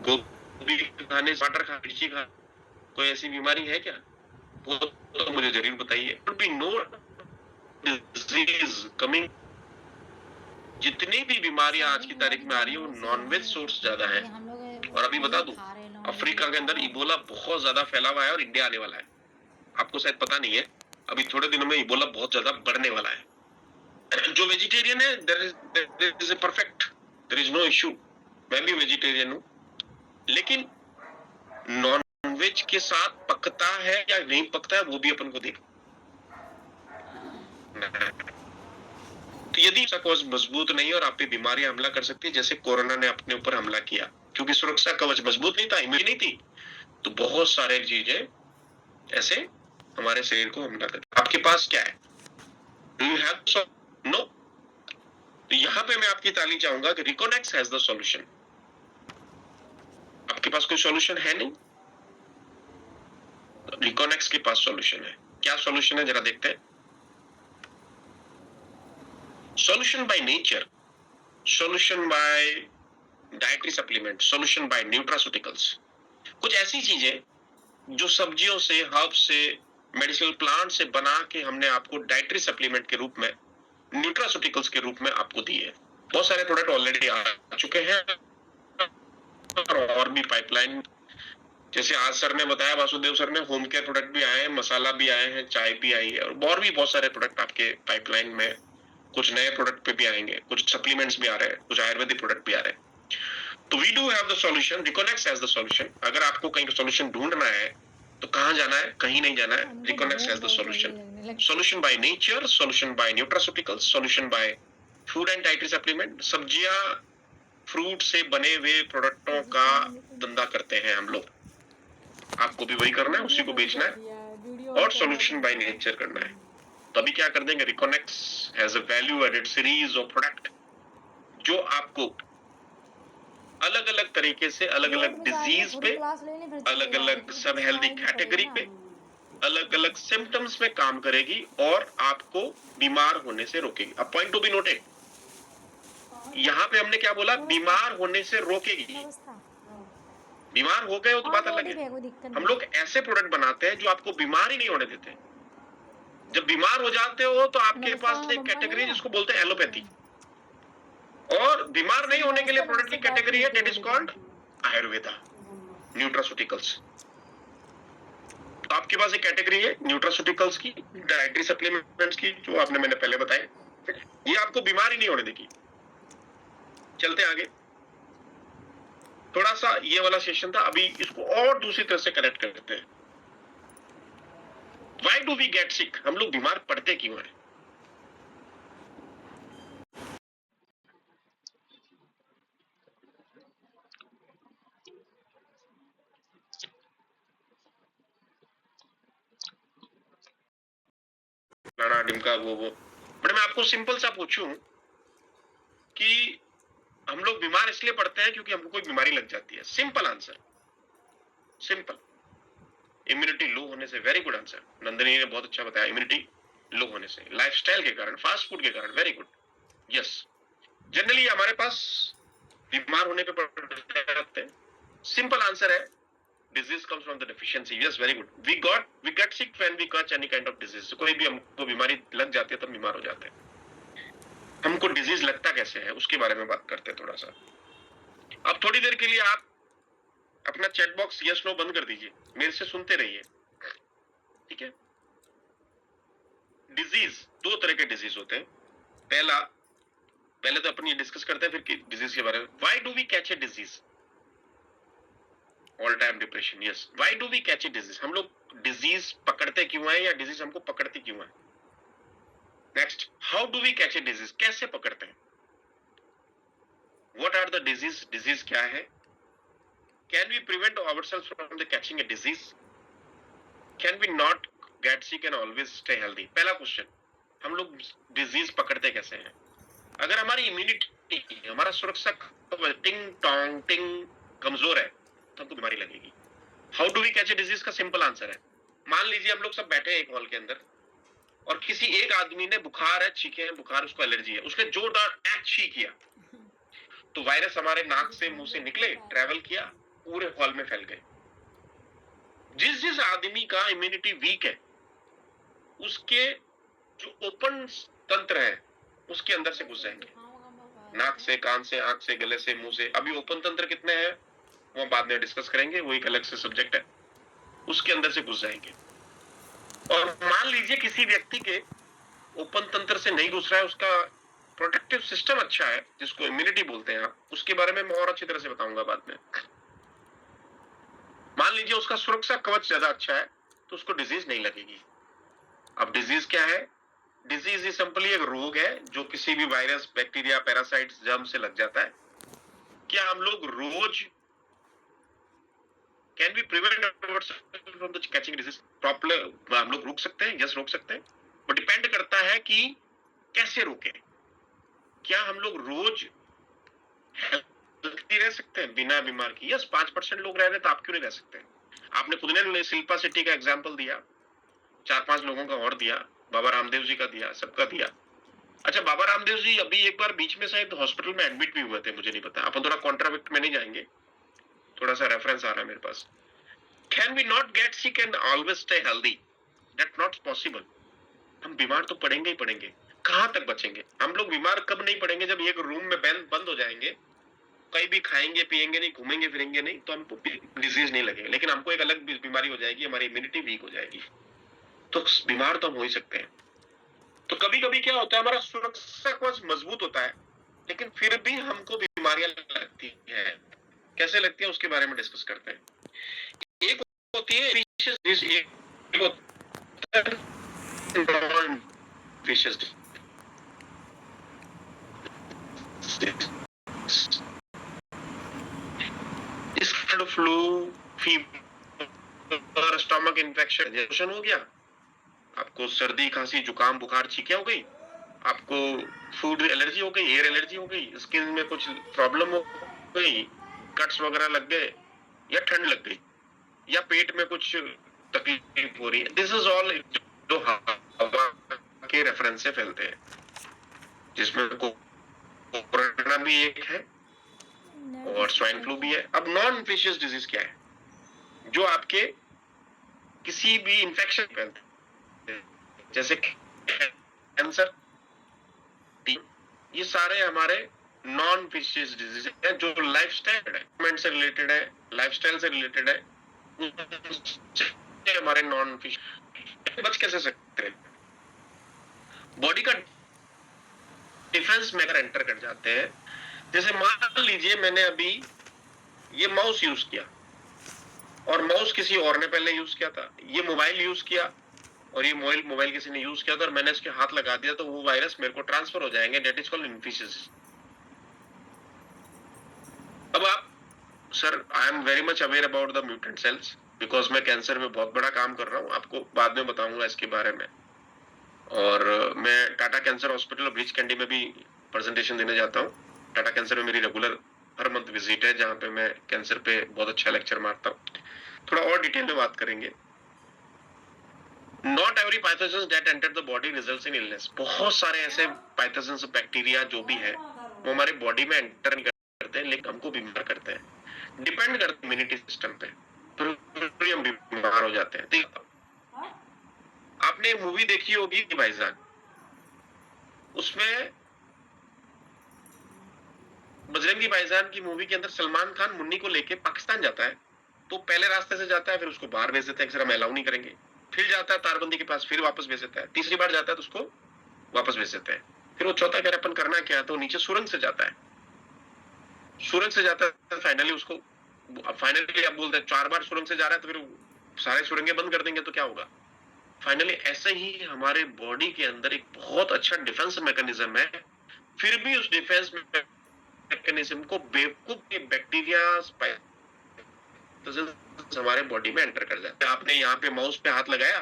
गोभी खाने, टमाटर खा, मिर्ची खा, कोई ऐसी बीमारी है क्या? वो तो मुझे जरूर बताइए। Be no disease coming. जितनी भी बीमारियां आज की तारीख में आ रही है वो नॉनवेज सोर्स ज्यादा है। और अभी बता दूं, अफ्रीका के अंदर इबोला बहुत ज्यादा फैला हुआ है और इंडिया आने वाला है। आपको शायद पता नहीं है, अभी थोड़े दिनों में इबोला बहुत ज्यादा बढ़ने वाला है। जो वेजिटेरियन है, there is a perfect, there is no issue. मैं भी वेजिटेरियन हूं, लेकिन नॉन वेज के साथ पकता है या नहीं पकता है वो भी अपन को देखना है। तो यदि कवच मजबूत नहीं है और आप पे बीमारी हमला कर सकती है, जैसे कोरोना ने अपने ऊपर हमला किया, क्योंकि सुरक्षा कवच मजबूत नहीं था, इम्यूनिटी नहीं थी, तो बहुत सारे चीजें ऐसे हमारे शरीर को हमला करती। आपके पास क्या है? Do you have no? तो यहाँ पे मैं आपकी ताली चाहूंगा कि रिकोनेक्स हैज द सॉल्यूशन। आपके पास कोई सॉल्यूशन है नहीं, रिकोनेक्स के पास सॉल्यूशन है। क्या सॉल्यूशन है जरा देखते हैं। Solution by nature, solution bye dietary supplement, solution by nutraceuticals. कुछ ऐसी चीजें जो सब्जियों से, हर्ब से, मेडिसिनल प्लांट से बना के हमने आपको डाइटरी सप्लीमेंट के रूप में, न्यूट्रास्यूटिकल्स के रूप में आपको दिए है। बहुत सारे प्रोडक्ट ऑलरेडी आ चुके हैं और भी पाइपलाइन, जैसे आज सर ने बताया, वासुदेव सर ने, होम केयर प्रोडक्ट भी आए हैं, मसाला भी आए हैं, चाय भी आई है, और भी बहुत सारे प्रोडक्ट आपके पाइपलाइन में, कुछ नए प्रोडक्ट पे भी आएंगे, कुछ सप्लीमेंट्स भी आ रहे हैं, कुछ आयुर्वेदिक प्रोडक्ट भी आ रहे हैं। तो we do have the solution, Riconex has the solution. अगर आपको कहीं सॉल्यूशन ढूंढना है तो कहाँ जाना है? कहीं नहीं जाना है, Riconex has the solution. Solution by nature, solution by nutraceuticals, solution by food and dietary supplement. सब्जियां, फ्रूट से बने हुए प्रोडक्टों का धंधा करते हैं हम लोग। आपको भी वही करना है, उसी को बेचना है और सॉल्यूशन बाय नेचर करना है। तो अभी क्या कर देंगे, Riconex has a value added series of product जो आपको अलग अलग तरीके से, अलग अलग डिजीज पे, अलग अलग सब हेल्दी कैटेगरी पे, अलग अलग सिम्टम्स में काम करेगी और आपको बीमार होने से रोकेगी। अब पॉइंट टू बी नोटेड, यहाँ पे हमने क्या बोला? बीमार होने से रोकेगी। बीमार हो गए हो तो बात अलग है। हम लोग ऐसे प्रोडक्ट बनाते हैं जो आपको बीमार ही नहीं होने देते। जब बीमार हो जाते हो तो आपके पास एक कैटेगरी जिसको बोलते हैं एलोपैथी, और बीमार नहीं होने के लिए प्रोडक्ट की कैटेगरी है, that is called Ayurveda, nutraceuticals. तो आपके पास एक कैटेगरी है न्यूट्रास्यूटिकल्स की, डाइटरी सप्लीमेंट्स की, जो आपने मैंने पहले बताए, ये आपको बीमार ही नहीं होने देगी। चलते आगे। थोड़ा सा ये वाला सेशन था, अभी इसको और दूसरी तरह से कनेक्ट करते हैं। Why do we get sick? हम लोग बीमार पड़ते क्यों हैं? लाना डिमका वो बट मैं आपको सिंपल सा पूछूं कि हम लोग बीमार इसलिए पड़ते हैं क्योंकि हमको कोई बीमारी लग जाती है। Simple answer, simple. Immunity low होने से, वेरी गुड आंसर, नंदिनी ने बहुत अच्छा बताया। इम्यूनिटी लो होने से, लाइफस्टाइल के कारण, फास्ट फूड के कारण, वेरी गुड, यस। जनरली हमारे पास बीमार होने पे पड़ जाते हैं। सिंपल आंसर है, disease comes from the deficiency. Yes, very good. We get sick when we catch any kind of disease. कोई भी हमको बीमारी लग जाती है तब बीमार हो जाते हैं। हमको डिजीज लगता कैसे है उसके बारे में बात करते हैं थोड़ा सा। अब थोड़ी देर के लिए आप अपना चैट बॉक्स यस नो बंद कर दीजिए, मेरे से सुनते रहिए, ठीक है? डिजीज, दो तरह के डिजीज होते हैं। पहले तो अपन ये डिस्कस करते हैं फिर डिजीज के बारे में। Why do we catch a disease? All time depression, yes. Why do we catch a disease? हम लोग डिजीज पकड़ते क्यों है या डिजीज हमको पकड़ती क्यों है? Next, how do we catch a disease? कैसे पकड़ते हैं? What are the disease? Disease क्या है? Can we prevent ourselves from the catching a disease? Can we not get sick and always stay healthy? पहला क्वेश्चन, हम लोग disease पकड़ते कैसे हैं? अगर हमारी इम्यूनिटी, हमारा सुरक्षा टिंग टोंग टिंग कमजोर है तो हमको बीमारी लगेगी। How do we catch a disease का सिंपल आंसर है, मान लीजिए हम लोग सब बैठे हैं एक हॉल के अंदर और किसी एक आदमी ने बुखार है, छींके हैं, बुखार, उसको एलर्जी है, उसने जोरदार छींक किया तो वायरस हमारे नाक से, मुंह से निकले, ट्रेवल किया, पूरे हॉल में फैल गए। जिस आदमी का इम्यूनिटी वीक है उसके जो ओपन तंत्र है उसके अंदर से घुस जाएंगे, नाक से, कान से, आंख से, गले से, मुंह से। अभी ओपन तंत्र कितने हैं वो बाद में डिस्कस करेंगे, वो एक अलग से सब्जेक्ट है, उसके अंदर से घुस जाएंगे। और मान लीजिए किसी व्यक्ति के ओपन तंत्र से नहीं घुस रहा है, उसका प्रोटेक्टिव सिस्टम अच्छा है, जिसको इम्यूनिटी बोलते हैं आप, उसके बारे में मैं और अच्छी तरह से बताऊंगा बाद में। मान लीजिए उसका सुरक्षा कवच ज्यादा अच्छा है तो उसको डिजीज नहीं लगेगी। अब डिजीज क्या है? डिजीज ही सिंपली एक रोग है जो किसी भी वायरस, बैक्टीरिया, पैरासाइट्स, जर्म से लग जाता है। क्या हम लोग रोज can be prevent from the catching disease? Proper हम लोग रोक सकते हैं? यस, रोक सकते हैं। वो डिपेंड करता है कि कैसे रोकें। क्या हम लोग रोज हेल्थी रह सकते हैं बिना बीमार की? यस, 5% लोग रह रहे तो आप क्यों नहीं रह सकते? आपने खुद ने शिल्पा शेट्टी का एग्जाम्पल दिया, 4-5 लोगों का और दिया, बाबा रामदेव जी का दिया, सबका दिया। अच्छा, बाबा रामदेव जी अभी एक बार बीच में शायद हॉस्पिटल में एडमिट भी हुए थे, मुझे नहीं पता। अपन थोड़ा कॉन्ट्राविक्ट में नहीं जाएंगे, थोड़ा सा रेफरेंस आ रहा है मेरे पास। Can we not get sick and always stay healthy? That not possible. हम बीमार तो पड़ेंगे ही पड़ेंगे। कहां तक बचेंगे? हम लोग बीमार कब नहीं पड़ेंगे? जब एक रूम में बंद हो जाएंगे, कहीं भी खाएंगे पिएंगे नहीं, घूमेंगे फिरेंगे नहीं, तो हमको डिजीज नहीं लगेगा। लेकिन हमको एक अलग बीमारी हो जाएगी, हमारी इम्यूनिटी वीक हो जाएगी, तो बीमार तो हम हो ही सकते हैं। तो कभी कभी क्या होता है, हमारा सुरक्षा कवच मजबूत होता है लेकिन फिर भी हमको बीमारियां लगती है। कैसे लगती है उसके बारे में डिस्कस करते हैं। एक होती है फिशेस, एक होता है non fishes. Flu, fever, stomach infection हो गया, आपको सर्दी खांसी जुकाम बुखार छींके हो गई, आपको फूड एलर्जी हो गई, एयर एलर्जी हो गई, स्किन में कुछ प्रॉब्लम हो गई, कट्स वगैरह लग गए, या ठंड लग गई, या पेट में कुछ तकलीफ हो रही है। दिस इज ऑल जो हवा के रेफरेंस से फैलते हैं, जिसमें कोरोना भी एक है और स्वाइन फ्लू भी है। अब नॉन इन्फेक्शियस डिजीज क्या है? जो आपके किसी भी इंफेक्शन फैलते हैं, जैसे कैंसर, ये सारे हमारे नॉन इन्फेक्शियस डिजीज है जो लाइफस्टाइल से रिलेटेड है, लाइफस्टाइल से रिलेटेड है, हमारे नॉन इन्फेक्शियस। बच कैसे सकते हैं? बॉडी का डिफेंस में अगर एंटर कर जाते हैं, जैसे मान लीजिए मैंने अभी ये माउस यूज किया और माउस किसी और ने पहले यूज किया था, ये मोबाइल यूज किया और ये मोबाइल किसी ने यूज किया था और मैंने इसके हाथ लगा दिया, तो वो वायरस मेरे को ट्रांसफर हो जाएंगे। That is called infectious. अब आप, sir I am very much aware about the mutant cells because मैं कैंसर में बहुत बड़ा काम कर रहा हूँ, आपको बाद में बताऊंगा इसके बारे में। और मैं Tata cancer hospital bridge candy में भी प्रेजेंटेशन देने जाता हूँ। टाटा कैंसर में मेरी रेगुलर हर मंथ विजिट है, जहाँ पे मैं कैंसर पे बहुत अच्छा लेक्चर मारता हूँ। थोड़ा और डिटेल में बात करेंगे। Not every pathogen that enter the body results in illness. बहुत सारे ऐसे पैथोजन, बैक्टीरिया जो भी है वो हमारे बॉडी में एंटर नहीं करते हैं लेकिन हमको बीमार करते हैं। डिपेंड करते हैं इम्यूनिटी सिस्टम पे, फिर हम बीमार हो जाते हैं। तो आपने मूवी देखी होगी भाईजान, उसमें बजरंगी भाईजान की मूवी के अंदर सलमान खान मुन्नी को लेके पाकिस्तान जाता है, तो पहले रास्ते से जाता है, फिर उसको बाहर भेज देते हैं, सर हम अलाउ नहीं करेंगे। फिर जाता है तारबंदी के पास, फिर वापस भेज देता है। तीसरी बार जाता है तो उसको वापस भेज देते हैं। फिर वो चौथा कह अपन करना क्या है, तो नीचे सुरंग से जाता है। सुरंग से जाता है, फाइनली उसको फाइनली आप बोलते हैं 4 बार सुरंग से जा रहा है तो फिर सारे सुरंगें बंद कर देंगे तो क्या होगा? फाइनली ऐसे ही हमारे बॉडी के अंदर एक बहुत अच्छा डिफेंस मैकेनिज्म है, फिर भी उस डिफेंस मैकेनिज्म को बेवकूफ बैक्टीरिया हमारे बॉडी में एंटर कर जाते हैं। आपने यहाँ पे माउस पे हाथ लगाया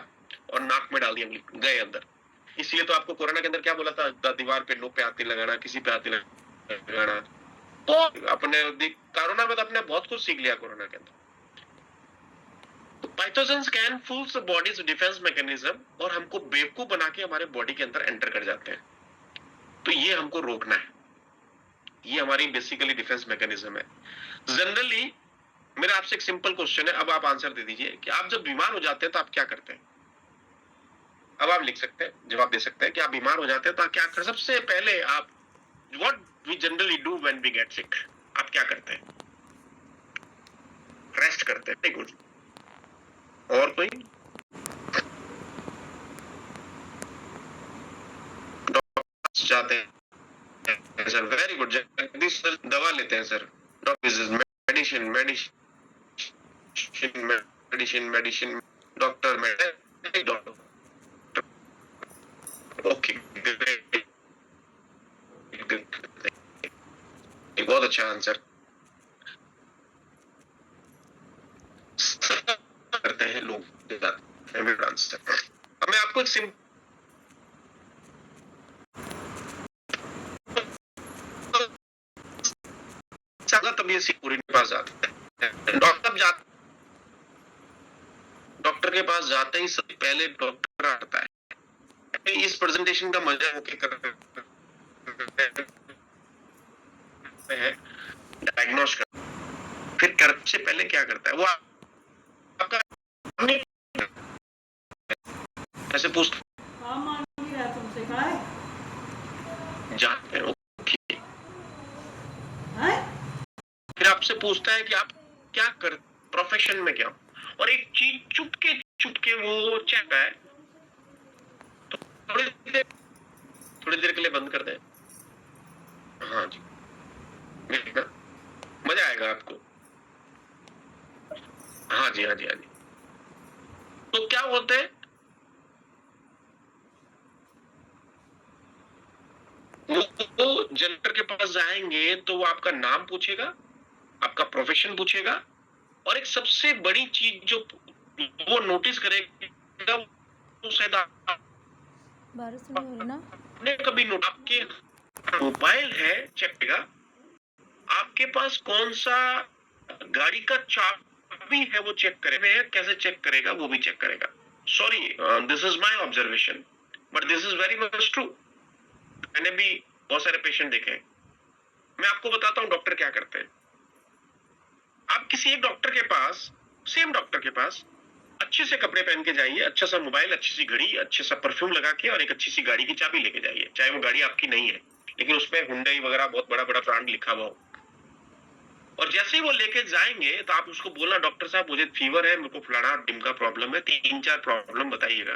और नाक में डाल दिया, गए अंदर। इसलिए तो आपको कोरोना के अंदर क्या बोला था, दीवार पे नो पे हाथ नहीं लगाना, किसी पे हाथ नहीं लगाना। तो अपने कोरोना में तो अपने बहुत कुछ सीख लिया कोरोना के अंदर। तो pathogens can fool the body's defence mechanism और हमको बेवकूफ बना के हमारे बॉडी के अंदर एंटर कर जाते हैं। तो ये हमको रोकना है, ये हमारी बेसिकली डिफेंस मैकेनिज्म है। जनरली मेरा आपसे एक सिंपल क्वेश्चन है, अब आप आंसर दे दीजिए कि आप जब बीमार हो जाते हैं तो आप क्या करते हैं? अब आप लिख सकते हैं, जवाब दे सकते हैं कि आप बीमार हो जाते हैं तो क्या कर, सबसे पहले आप what we generally do when we get sick, आप क्या करते हैं? रेस्ट करते हैं। गुड। और कोई? जाते हैं sir, very good. Jagdish sir दवा लेते हैं sir, doctor medicine medicine doctor okay, बहुत अच्छा आंसर करते हैं लोग। आंसर। अब मैं आपको एक सिंपल तबीयत से पूरी के पास जाते हैं, डॉक्टर के पास जाते ही सबसे पहले डॉक्टर आता है। इस प्रेजेंटेशन का मजा होके करते हैं, डायग्नोस कर, फिर कर से पहले क्या करता है वो आपका ऐसे पूछ तुमसे खाए जाते हैं, फिर आपसे पूछता है कि आप क्या कर, प्रोफेशन में क्या, और एक चीज चुपके चुपके वो चेक है, तो थोड़ी देर के लिए बंद कर दे। हाँ जी, मजा आएगा आपको। हाँ जी, हाँ जी, हाँ जी। तो क्या होता है, वो जनरल के पास जाएंगे तो वो आपका नाम पूछेगा, आपका प्रोफेशन पूछेगा, और एक सबसे बड़ी चीज जो वो नोटिस करेगा, वो शायद बारिश नहीं हो रही ना। आपने कभी नोट, आपके मोबाइल है चेक करेगा, आपके पास कौन सा गाड़ी का चाबी है वो चेक करेगा, कैसे चेक करेगा वो भी चेक करेगा। Sorry, this is my observation, but this is very much true. मैंने भी बहुत सारे पेशेंट देखे हैं। मैं आपको बताता हूँ डॉक्टर क्या करते हैं। आप किसी एक डॉक्टर के पास, सेम डॉक्टर के पास अच्छे से कपड़े पहन के जाइए, अच्छा सा मोबाइल, अच्छी सी घड़ी, अच्छे सा परफ्यूम लगा के, और एक अच्छी सी गाड़ी की चाबी लेके जाइए, चाहे वो गाड़ी आपकी नहीं है लेकिन उसपे हुंडई वगैरह बहुत बड़ा बड़ा ब्रांड लिखा हुआ हो। और जैसे ही वो लेके जाएंगे तो आप उसको बोलना, डॉक्टर साहब मुझे फीवर है, मेरे को फलाना ढिमका प्रॉब्लम है, 3-4 प्रॉब्लम बताइएगा।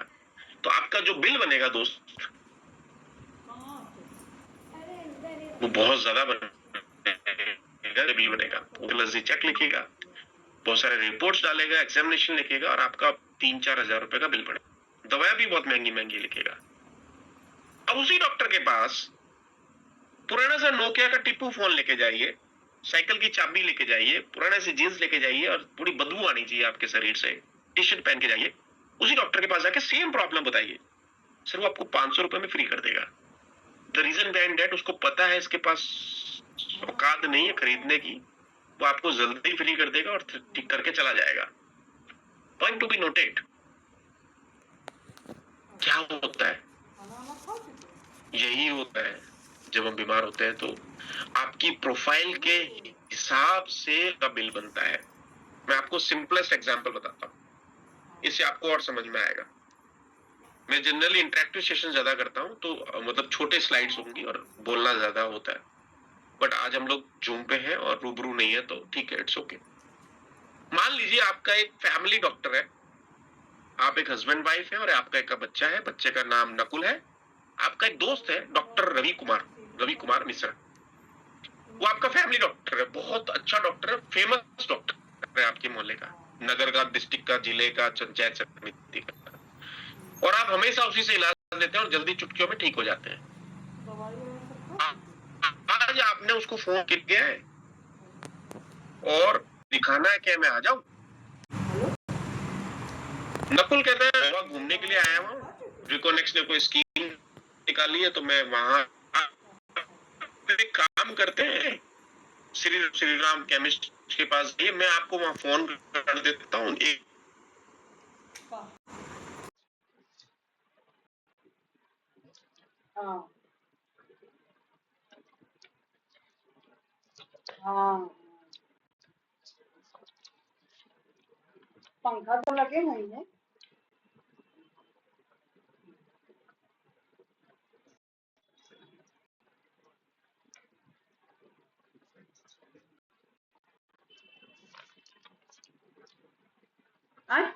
तो आपका जो बिल बनेगा दोस्त, वो बहुत ज्यादा बनेगा। बिल बनेगा, वो चेक लिखेगा, बहुत सारे रिपोर्ट्स डालेगा, एग्जामिनेशन लिखेगा, और आपका 3-4 हजार रुपए का बिल पड़ेगा। दवाएं भी बहुत महंगी महंगी लिखेगा। अब उसी डॉक्टर के पास पुराना सा नोकिया का टिप्पू फोन लेके जाइए, साइकिल की चाबी लेके जाइए, पुराने से जींस लेके जाइए, और थोड़ी बदबू आनी चाहिए आपके शरीर से, टी शर्ट पहन के जाइए, उसी डॉक्टर के पास जाके सेम प्रॉब्लम बताइए, सर वो आपको 500 रुपए में फ्री कर देगा। द रीजन बिहाइंड दैट, उसको पता है इसके पास औकात नहीं है खरीदने की, वो आपको जल्दी फ्री कर देगा और ठीक करके चला जाएगा। Point to be noted. क्या होता है, यही होता है जब हम बीमार होते हैं तो आपकी प्रोफाइल के हिसाब से का बिल बनता है। मैं आपको सिंपलेस्ट एग्जांपल बताता हूँ, इससे आपको और समझ में आएगा। मैं जनरली इंटरेक्टिव सेशन ज्यादा करता हूँ, तो मतलब छोटे स्लाइड्स होंगी और बोलना ज्यादा होता है, बट आज हम लोग जूम पे हैं और रूबरू नहीं है, तो ठीक है, इट्स ओके। मान लीजिए आपका एक फैमिली डॉक्टर है, आप एक हस्बैंड वाइफ है, और आपका एक बच्चा है, बच्चे का नाम नकुल है। आपका एक दोस्त है डॉक्टर रवि कुमार मिश्रा, वो आपका फैमिली डॉक्टर है, बहुत अच्छा डॉक्टर है, फेमस डॉक्टर है आपके मोहल्ले का, नगर का, डिस्ट्रिक्ट का, जिले का, पंचायत समिति का, और आप हमेशा उसी से इलाज लेते हैं और जल्दी चुटकियों में ठीक हो जाते हैं। आज आपने उसको फोन किया है और दिखाना है कि मैं आ जाऊं। नकुल कहता है गोवा घूमने के लिए आया हूँ, रिकोनेक्स ने कोई स्कीम निकाली है, तो मैं वहां एक काम करते हैं, श्री राम केमिस्ट के पास, ये मैं आपको वहां फोन कर देता हूँ। एक हाँ हाँ, पंखा तो लगे नहीं है। आए?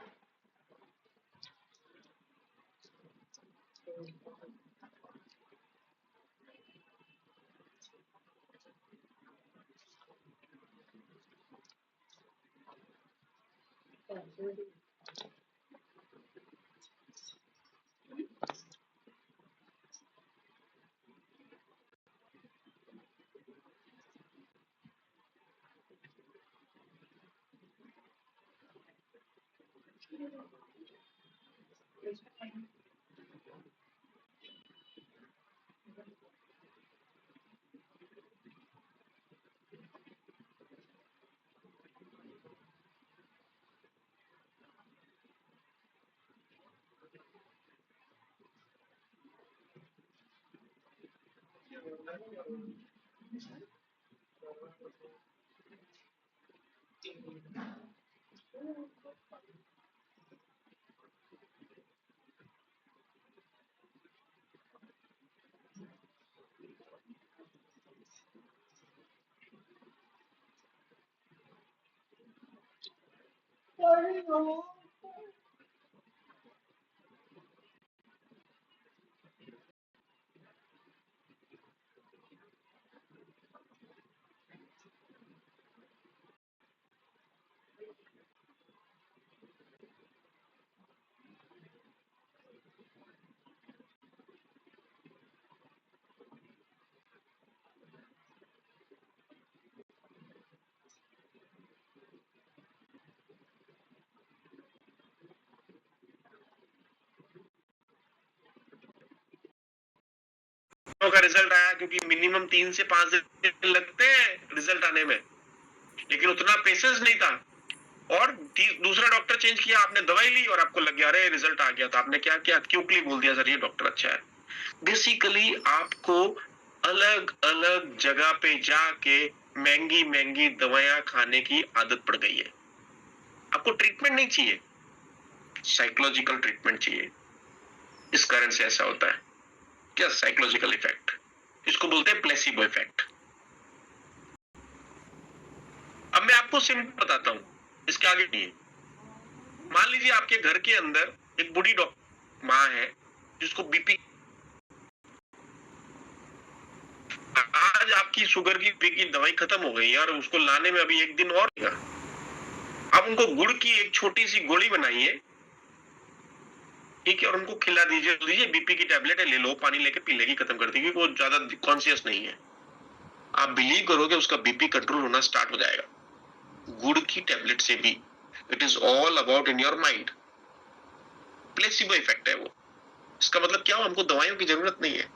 का रिजल्ट आया, क्योंकि मिनिमम 3 से 5 दिन लगते हैं रिजल्ट आने में, लेकिन उतना पेशेंस नहीं था। और दूसरा डॉक्टर चेंज किया, आपने दवाई ली और आपको लग गया अरे रिजल्ट आ गया, तो आपने क्या किया, क्विकली बोल दिया सर ये डॉक्टर अच्छा है। बेसिकली आपको अलग अलग जगह पे जाके महंगी महंगी दवाइयां खाने की आदत पड़ गई है। आपको ट्रीटमेंट नहीं चाहिए, साइकोलॉजिकल ट्रीटमेंट चाहिए। इस कारण से ऐसा होता है। क्या साइकोलॉजिकल इफेक्ट, इसको बोलते हैं प्लेसिबो इफेक्ट। अब मैं आपको सिंपल बताता हूं, इसके आगे नहीं है। मान लीजिए आपके घर के अंदर एक बूढ़ी माँ है जिसको बीपी, आज आपकी शुगर की बीपी की दवाई खत्म हो गई है और उसको लाने में अभी 1 दिन और लगेगा। आप उनको गुड़ की एक छोटी सी गोली बनाइए, ठीक है, और उनको खिला दीजिए, बीपी की टेबलेट है, ले लो, पानी लेके पी लेगी, खत्म कर देगी, वो ज्यादा कॉन्शियस नहीं है। आप बिलीव करोगे उसका बीपी कंट्रोल होना स्टार्ट हो जाएगा गुड़ की टेबलेट से भी। It is all about in your mind. Placebo effect है वो। इसका मतलब क्या, हमको दवाइयों की जरूरत नहीं है।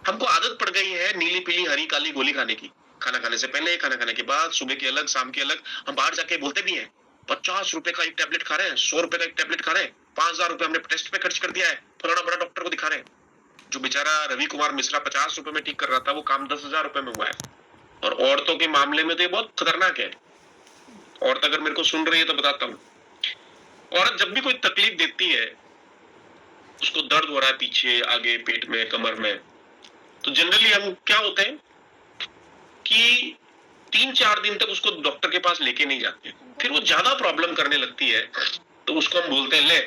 हमको आदत पड़ गई है नीली पीली हरी काली गोली खाने की, खाना खाने से पहले, खाना खाने के बाद, सुबह की अलग शाम की अलग। हम बाहर जाके बोलते भी हैं 50 रुपए का एक टैबलेट खा रहे हैं, 100 रुपए का एक टैबलेट खा रहे हैं, 5,000 रुपए हमने टेस्ट पे खर्च कर दिया है, फलाना बड़ा डॉक्टर को दिखा रहे हैं। जो बेचारा रवि कुमार मिश्रा 50 रुपए में ठीक कर रहा था, वो काम 10,000 रुपए में हुआ है। और औरतों के मामले में तो ये बहुत खतरनाक है। औरत अगर मेरे को सुन रही है तो बताता हूँ, औरत जब भी कोई तकलीफ देती है, उसको दर्द हो रहा है पीछे आगे पेट में कमर में, तो जनरली हम क्या होते हैं कि 3-4 दिन तक उसको डॉक्टर के पास लेके नहीं जाते। फिर वो ज्यादा प्रॉब्लम करने लगती है तो उसको हम बोलते हैं ले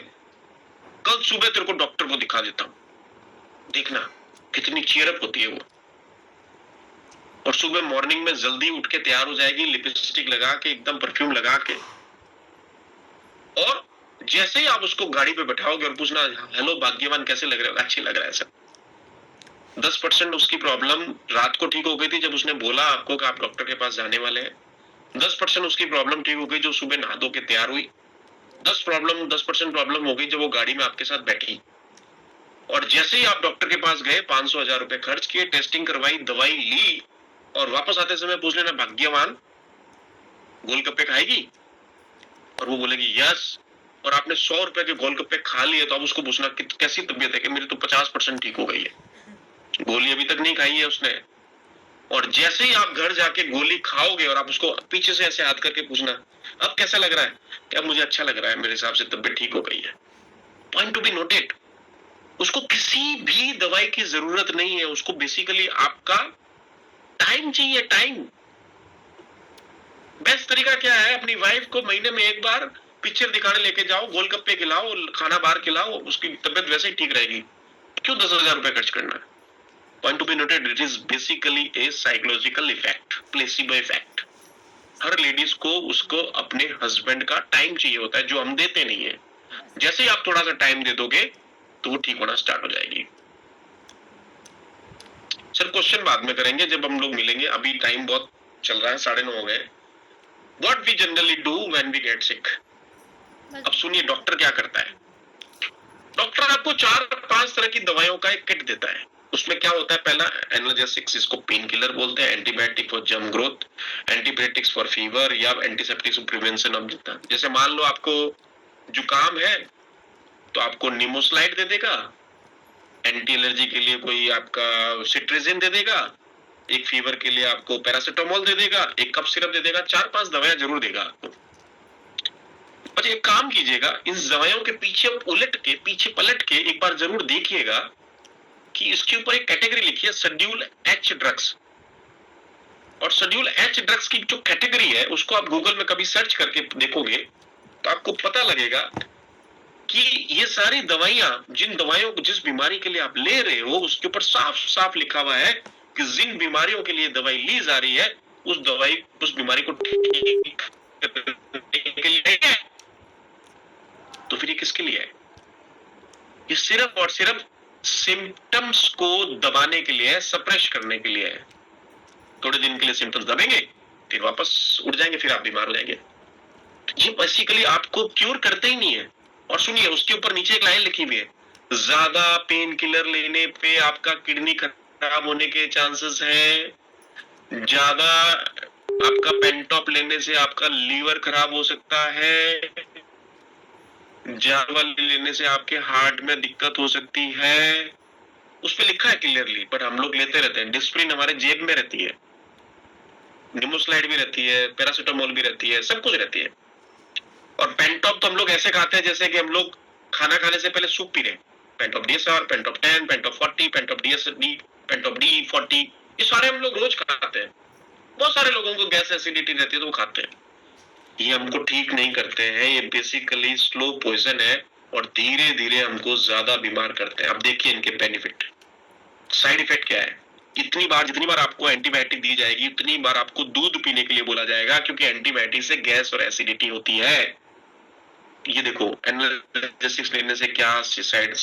कल सुबह तेरे को डॉक्टर को दिखा देता हूँ, देखना कितनी चीयरअप होती है वो। और सुबह मॉर्निंग में जल्दी उठ के तैयार हो जाएगी, लिपस्टिक लगा के, एकदम परफ्यूम लगा के, और जैसे ही आप उसको गाड़ी पे बैठाओगे और पूछना हेलो भाग्यवान कैसे लग रहे हो, अच्छे लग रहा है सर। 10% उसकी प्रॉब्लम रात को ठीक हो गई थी जब उसने बोला आपको कि आप डॉक्टर के पास जाने वाले हैं। 10% उसकी प्रॉब्लम ठीक हो गई जो सुबह नहा धो के तैयार हुई। 10% प्रॉब्लम हो गई जब वो गाड़ी में आपके साथ बैठी। और जैसे ही आप डॉक्टर के पास गए, 500-1000 रुपए खर्च किए, टेस्टिंग करवाई, दवाई ली, और वापस आते समय पूछ लेना भाग्यवान गोलगप्पे खाएगी, और वो बोलेगी यस, और आपने 100 रुपए के गोलगप्पे खा लिए, तो आप उसको पूछना कैसी तबीयत है, कि मेरी तो 50% ठीक हो गई है, गोली अभी तक नहीं खाई है उसने। और जैसे ही आप घर जाके गोली खाओगे और आप उसको पीछे से ऐसे हाथ करके पूछना अब कैसा लग रहा है, क्या मुझे अच्छा लग रहा है, मेरे हिसाब से तबीयत ठीक हो गई है। पॉइंट टू बी नोटेड, उसको किसी भी दवाई की जरूरत नहीं है, उसको बेसिकली आपका टाइम चाहिए, टाइम। बेस्ट तरीका क्या है, अपनी वाइफ को महीने में 1 बार पिक्चर दिखाने लेके जाओ, गोलगप्पे खिलाओ, खाना बाहर खिलाओ, उसकी तबीयत वैसे ही ठीक रहेगी। क्यों 10,000 रुपए खर्च करना है? Point to be noted, it is basically a psychological effect, placebo effect. Her ladies को उसको अपने हस्बैंड का टाइम चाहिए होता है, जो हम देते नहीं है। जैसे ही आप थोड़ा सा टाइम दे दोगे तो वो ठीक होना स्टार्ट हो जाएगी। सर क्वेश्चन बाद में करेंगे जब हम लोग मिलेंगे, अभी टाइम बहुत चल रहा है, 9:30 हो गए। What we generally do when we get sick? अब सुनिए डॉक्टर क्या करता है। डॉक्टर आपको 4-5 तरह की दवाइयों का एक किट देता है। उसमें क्या होता है, पहला एनाल्जेसिक्स, इसको पेन किलर बोलते हैं, antibiotic for germ growth, antibiotics for fever, या एंटीसेप्टिक्स प्रिवेंशन ऑफ देता है। जैसे मान लो आपको जुकाम है तो आपको निमोस्लाइड दे देगा, एंटी एलर्जी के लिए कोई आपका सिट्रिजिन दे देगा, एक फीवर के लिए आपको पैरासिटामोल दे देगा, एक कफ सिरप दे देगा, 4-5 दवाइयां जरूर देगा आपको। और एक काम कीजिएगा, इन दवाइयों के पीछे उलट के, पीछे पलट के एक बार जरूर देखिएगा कि इसके ऊपर एक कैटेगरी लिखी है शेड्यूल एच ड्रग्स। और शेड्यूल एच ड्रग्स की जो कैटेगरी है उसको आप गूगल में कभी सर्च करके देखोगे तो आपको पता लगेगा कि ये सारी दवाइयां, जिन दवाइयों को, जिस बीमारी के लिए आप ले रहे हो, उसके ऊपर साफ साफ लिखा हुआ है कि जिन बीमारियों के लिए दवाई ली जा रही है उस दवाई, उस बीमारी को ठीक करने के लिए है। तो फिर ये किसके लिए है? ये सिर्फ और सिर्फ सिम्टम्स को दबाने के लिए है, सप्रेस करने के लिए है। थोड़े दिन के लिए सिम्टम्स दबेंगे, फिर वापस उड़ जाएंगे, फिर आप बीमार हो जाएंगे। ये बेसिकली आपको क्योर करते ही नहीं है। और सुनिए उसके ऊपर नीचे एक लाइन लिखी हुई है, ज्यादा पेन किलर लेने पे आपका किडनी खराब होने के चांसेस हैं, ज्यादा आपका पेंटॉप लेने से आपका लीवर खराब हो सकता है, ज्यादा लेने से आपके हार्ट में दिक्कत हो सकती है। उस पे लिखा है क्लियरली, बट हम लोग लेते रहते हैं। डिस्प्रिन हमारे जेब में रहती है, निमोस्लाइड भी रहती है, पैरासिटामोल भी रहती है, सब कुछ रहती है। और पेंटॉप तो हम लोग ऐसे खाते हैं जैसे कि हम लोग खाना खाने से पहले सूप पी रहे हैं। Pantop DSR, Pantop 10, Pantop 40, Pantop DSD, Pantop D 40, ये सारे हम लोग रोज खाते हैं। बहुत सारे लोगों को गैस एसिडिटी रहती है तो वो खाते हैं। ये हमको ठीक नहीं करते हैं, ये बेसिकली स्लो पॉइजन है और धीरे धीरे हमको ज्यादा बीमार करते हैं। अब देखिए इनके बेनिफिट, साइड इफेक्ट क्या है। जितनी बार आपको एंटीबायोटिक दी जाएगी उतनी बार आपको दूध पीने के लिए बोला जाएगा, क्योंकि एंटीबायोटिक से गैस और एसिडिटी होती है। ये देखो एनाल्जेसिक्स लेने से क्या साइड,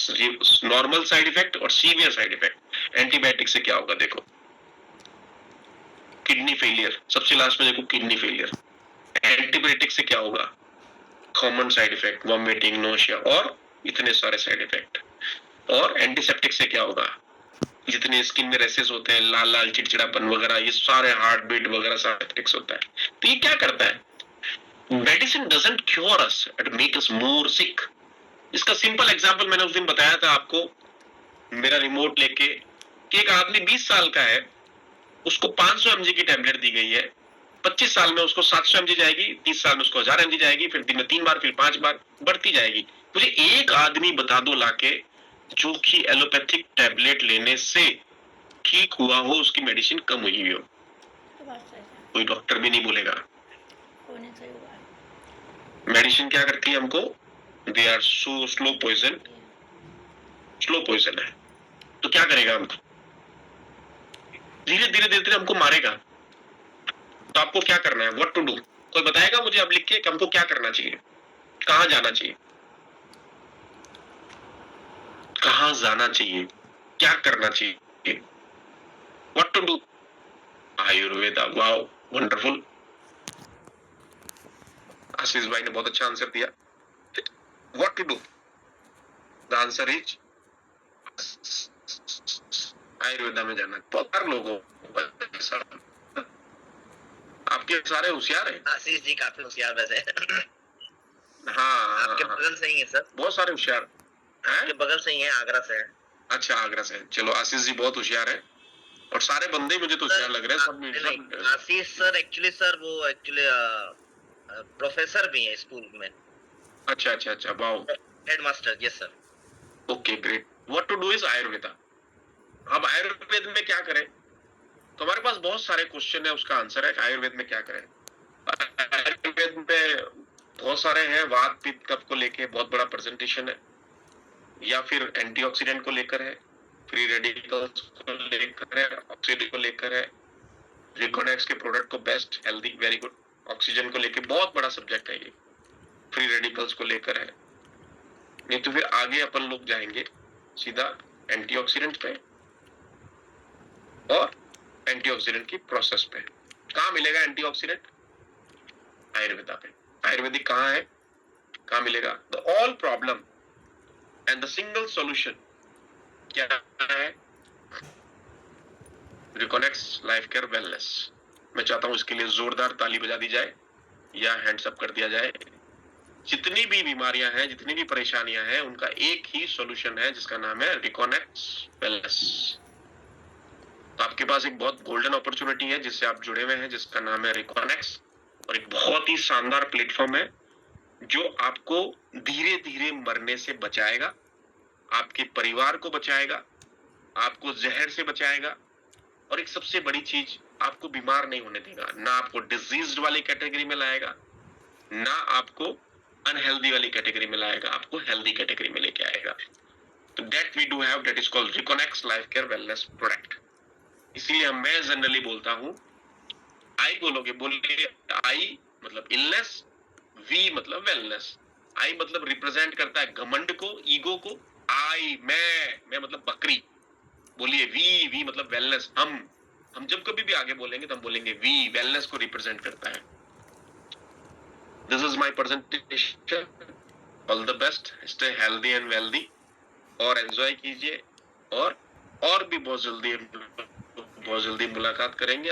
नॉर्मल साइड इफेक्ट और सीवियर साइड इफेक्ट। एंटीबायोटिक से क्या होगा देखो, किडनी फेलियर, सबसे लास्ट में देखो किडनी फेलियर। एंटीबायोटिक से क्या होगा, common side effect, vomiting, nausea और इतने सारे साइड इफेक्ट। और एंटीसेप्टिक से क्या होगा, जितने स्किन में रेसेस होते हैं, लाल लाल चिड़चिड़ापन वगैरह, ये सारे हार्ट बीट वगैरह साइड इफेक्ट्स होता है। तो ये क्या करता है, medicine doesn't cure us, it make us more sick. इसका सिंपल एग्जांपल मैंने उस दिन बताया था आपको, मेरा रिमोट लेके, कि एक आदमी 20 साल का है, उसको 500 mg की टेबलेट दी गई है, 25 साल में उसको 700 mg जाएगी, 30 साल में उसको 1000 mg जाएगी, फिर दिन में 3 बार, फिर 5 बार बढ़ती जाएगी। मुझे एक आदमी बता दो लाके जो कि एलोपैथिक टेबलेट लेने से ठीक हुआ हो, उसकी मेडिसिन कम हुई हो। कोई डॉक्टर भी नहीं बोलेगा। मेडिसिन क्या करती है हमको, they are so slow poison, slow poison है। तो क्या करेगा हमको, धीरे धीरे धीरे धीरे हमको मारेगा। तो आपको क्या करना है, व्हाट टू डू, कोई बताएगा मुझे अब लिख के कि हमको क्या करना चाहिए, कहां जाना चाहिए, कहां जाना चाहिए, क्या करना चाहिए, what to do. Ayurveda, wow wonderful. Ashish भाई ने बहुत अच्छा आंसर दिया। What to do, the answer is Ayurveda में जाना। बहुत सारे लोगों को, आपके सारे होशियार हैं। आशीष जी काफी होशियार वैसे। हाँ आपके बगल से ही है सर, बहुत सारे होशियार, आपके बगल से ही है, आगरा से है। अच्छा आगरा से, चलो आशीष जी बहुत होशियार है, और सारे बंदे मुझे तो होशियार लग रहे हैं सब। आशीष सर एक्चुअली सर वो एक्चुअली प्रोफेसर भी है स्कूल में। अच्छा अच्छा अच्छा, wow, headmaster, yes sir. Okay great. What to do is Ayurveda. अब आयुर्वेद में क्या करें, तो हमारे पास बहुत सारे क्वेश्चन है, उसका आंसर है कि आयुर्वेद में क्या करें। आयुर्वेद में बहुत सारे हैं, वात पित्त कफ को लेके बहुत बड़ा प्रेजेंटेशन है, या फिर एंटीऑक्सीडेंट को लेकर है, फ्री रेडिकल्स को लेकर है, ऑक्सीडेंट को लेकर है, रिकोडेक्स के प्रोडक्ट को best, healthy, very good, oxygen को लेके बहुत बड़ा सब्जेक्ट है ये, फ्री रेडिकल्स को लेकर है। नहीं तो फिर आगे अपन लोग जाएंगे सीधा एंटीऑक्सीडेंट पे और एंटीऑक्सीडेंट की प्रोसेस पे। कहाँ मिलेगा एंटीऑक्सीडेंट? आयुर्वेदा पे। आयुर्वेदिक कहाँ है, कहाँ मिलेगा? The all problem and the single solution क्या है? रिकॉनेक्ट्स लाइफ केयर वेलनेस। मैं चाहता हूं इसके लिए जोरदार ताली बजा दी जाए या हैंड्स अप कर दिया जाए। जितनी भी बीमारियां हैं, जितनी भी परेशानियां हैं, उनका एक ही सॉल्यूशन है जिसका नाम है रिकॉनेक्ट्स वेलनेस। तो आपके पास एक बहुत गोल्डन अपॉर्चुनिटी है जिससे आप जुड़े हुए हैं, जिसका नाम है रिकॉनेक्ट्स, और एक बहुत ही शानदार प्लेटफॉर्म है जो आपको धीरे धीरे मरने से बचाएगा, आपके परिवार को बचाएगा, आपको जहर से बचाएगा, और एक सबसे बड़ी चीज, आपको बीमार नहीं होने देगा। ना आपको डिजीज्ड वाली कैटेगरी में लाएगा, ना आपको अनहेल्दी वाली कैटेगरी में लाएगा, आपको हेल्दी कैटेगरी में लेके आएगा। तो that we do have, that is called Reconnects life care wellness product. इसीलिए मैं जनरली बोलता हूं, आई बोलोगे, बोलिए आई मतलब इलनेस, वी मतलब वेलनेस। आई मतलब रिप्रेजेंट करता है घमंड को, ईगो को। आई मैं मतलब बकरी। बोलिए वी मतलब वेलनेस। हम जब कभी भी आगे बोलेंगे तो हम बोलेंगे वी, वेलनेस को रिप्रेजेंट करता है। This is my presentation. All the best, stay healthy and wealthy, और एंजॉय कीजिए, और भी बहुत जल्दी मुलाकात करेंगे।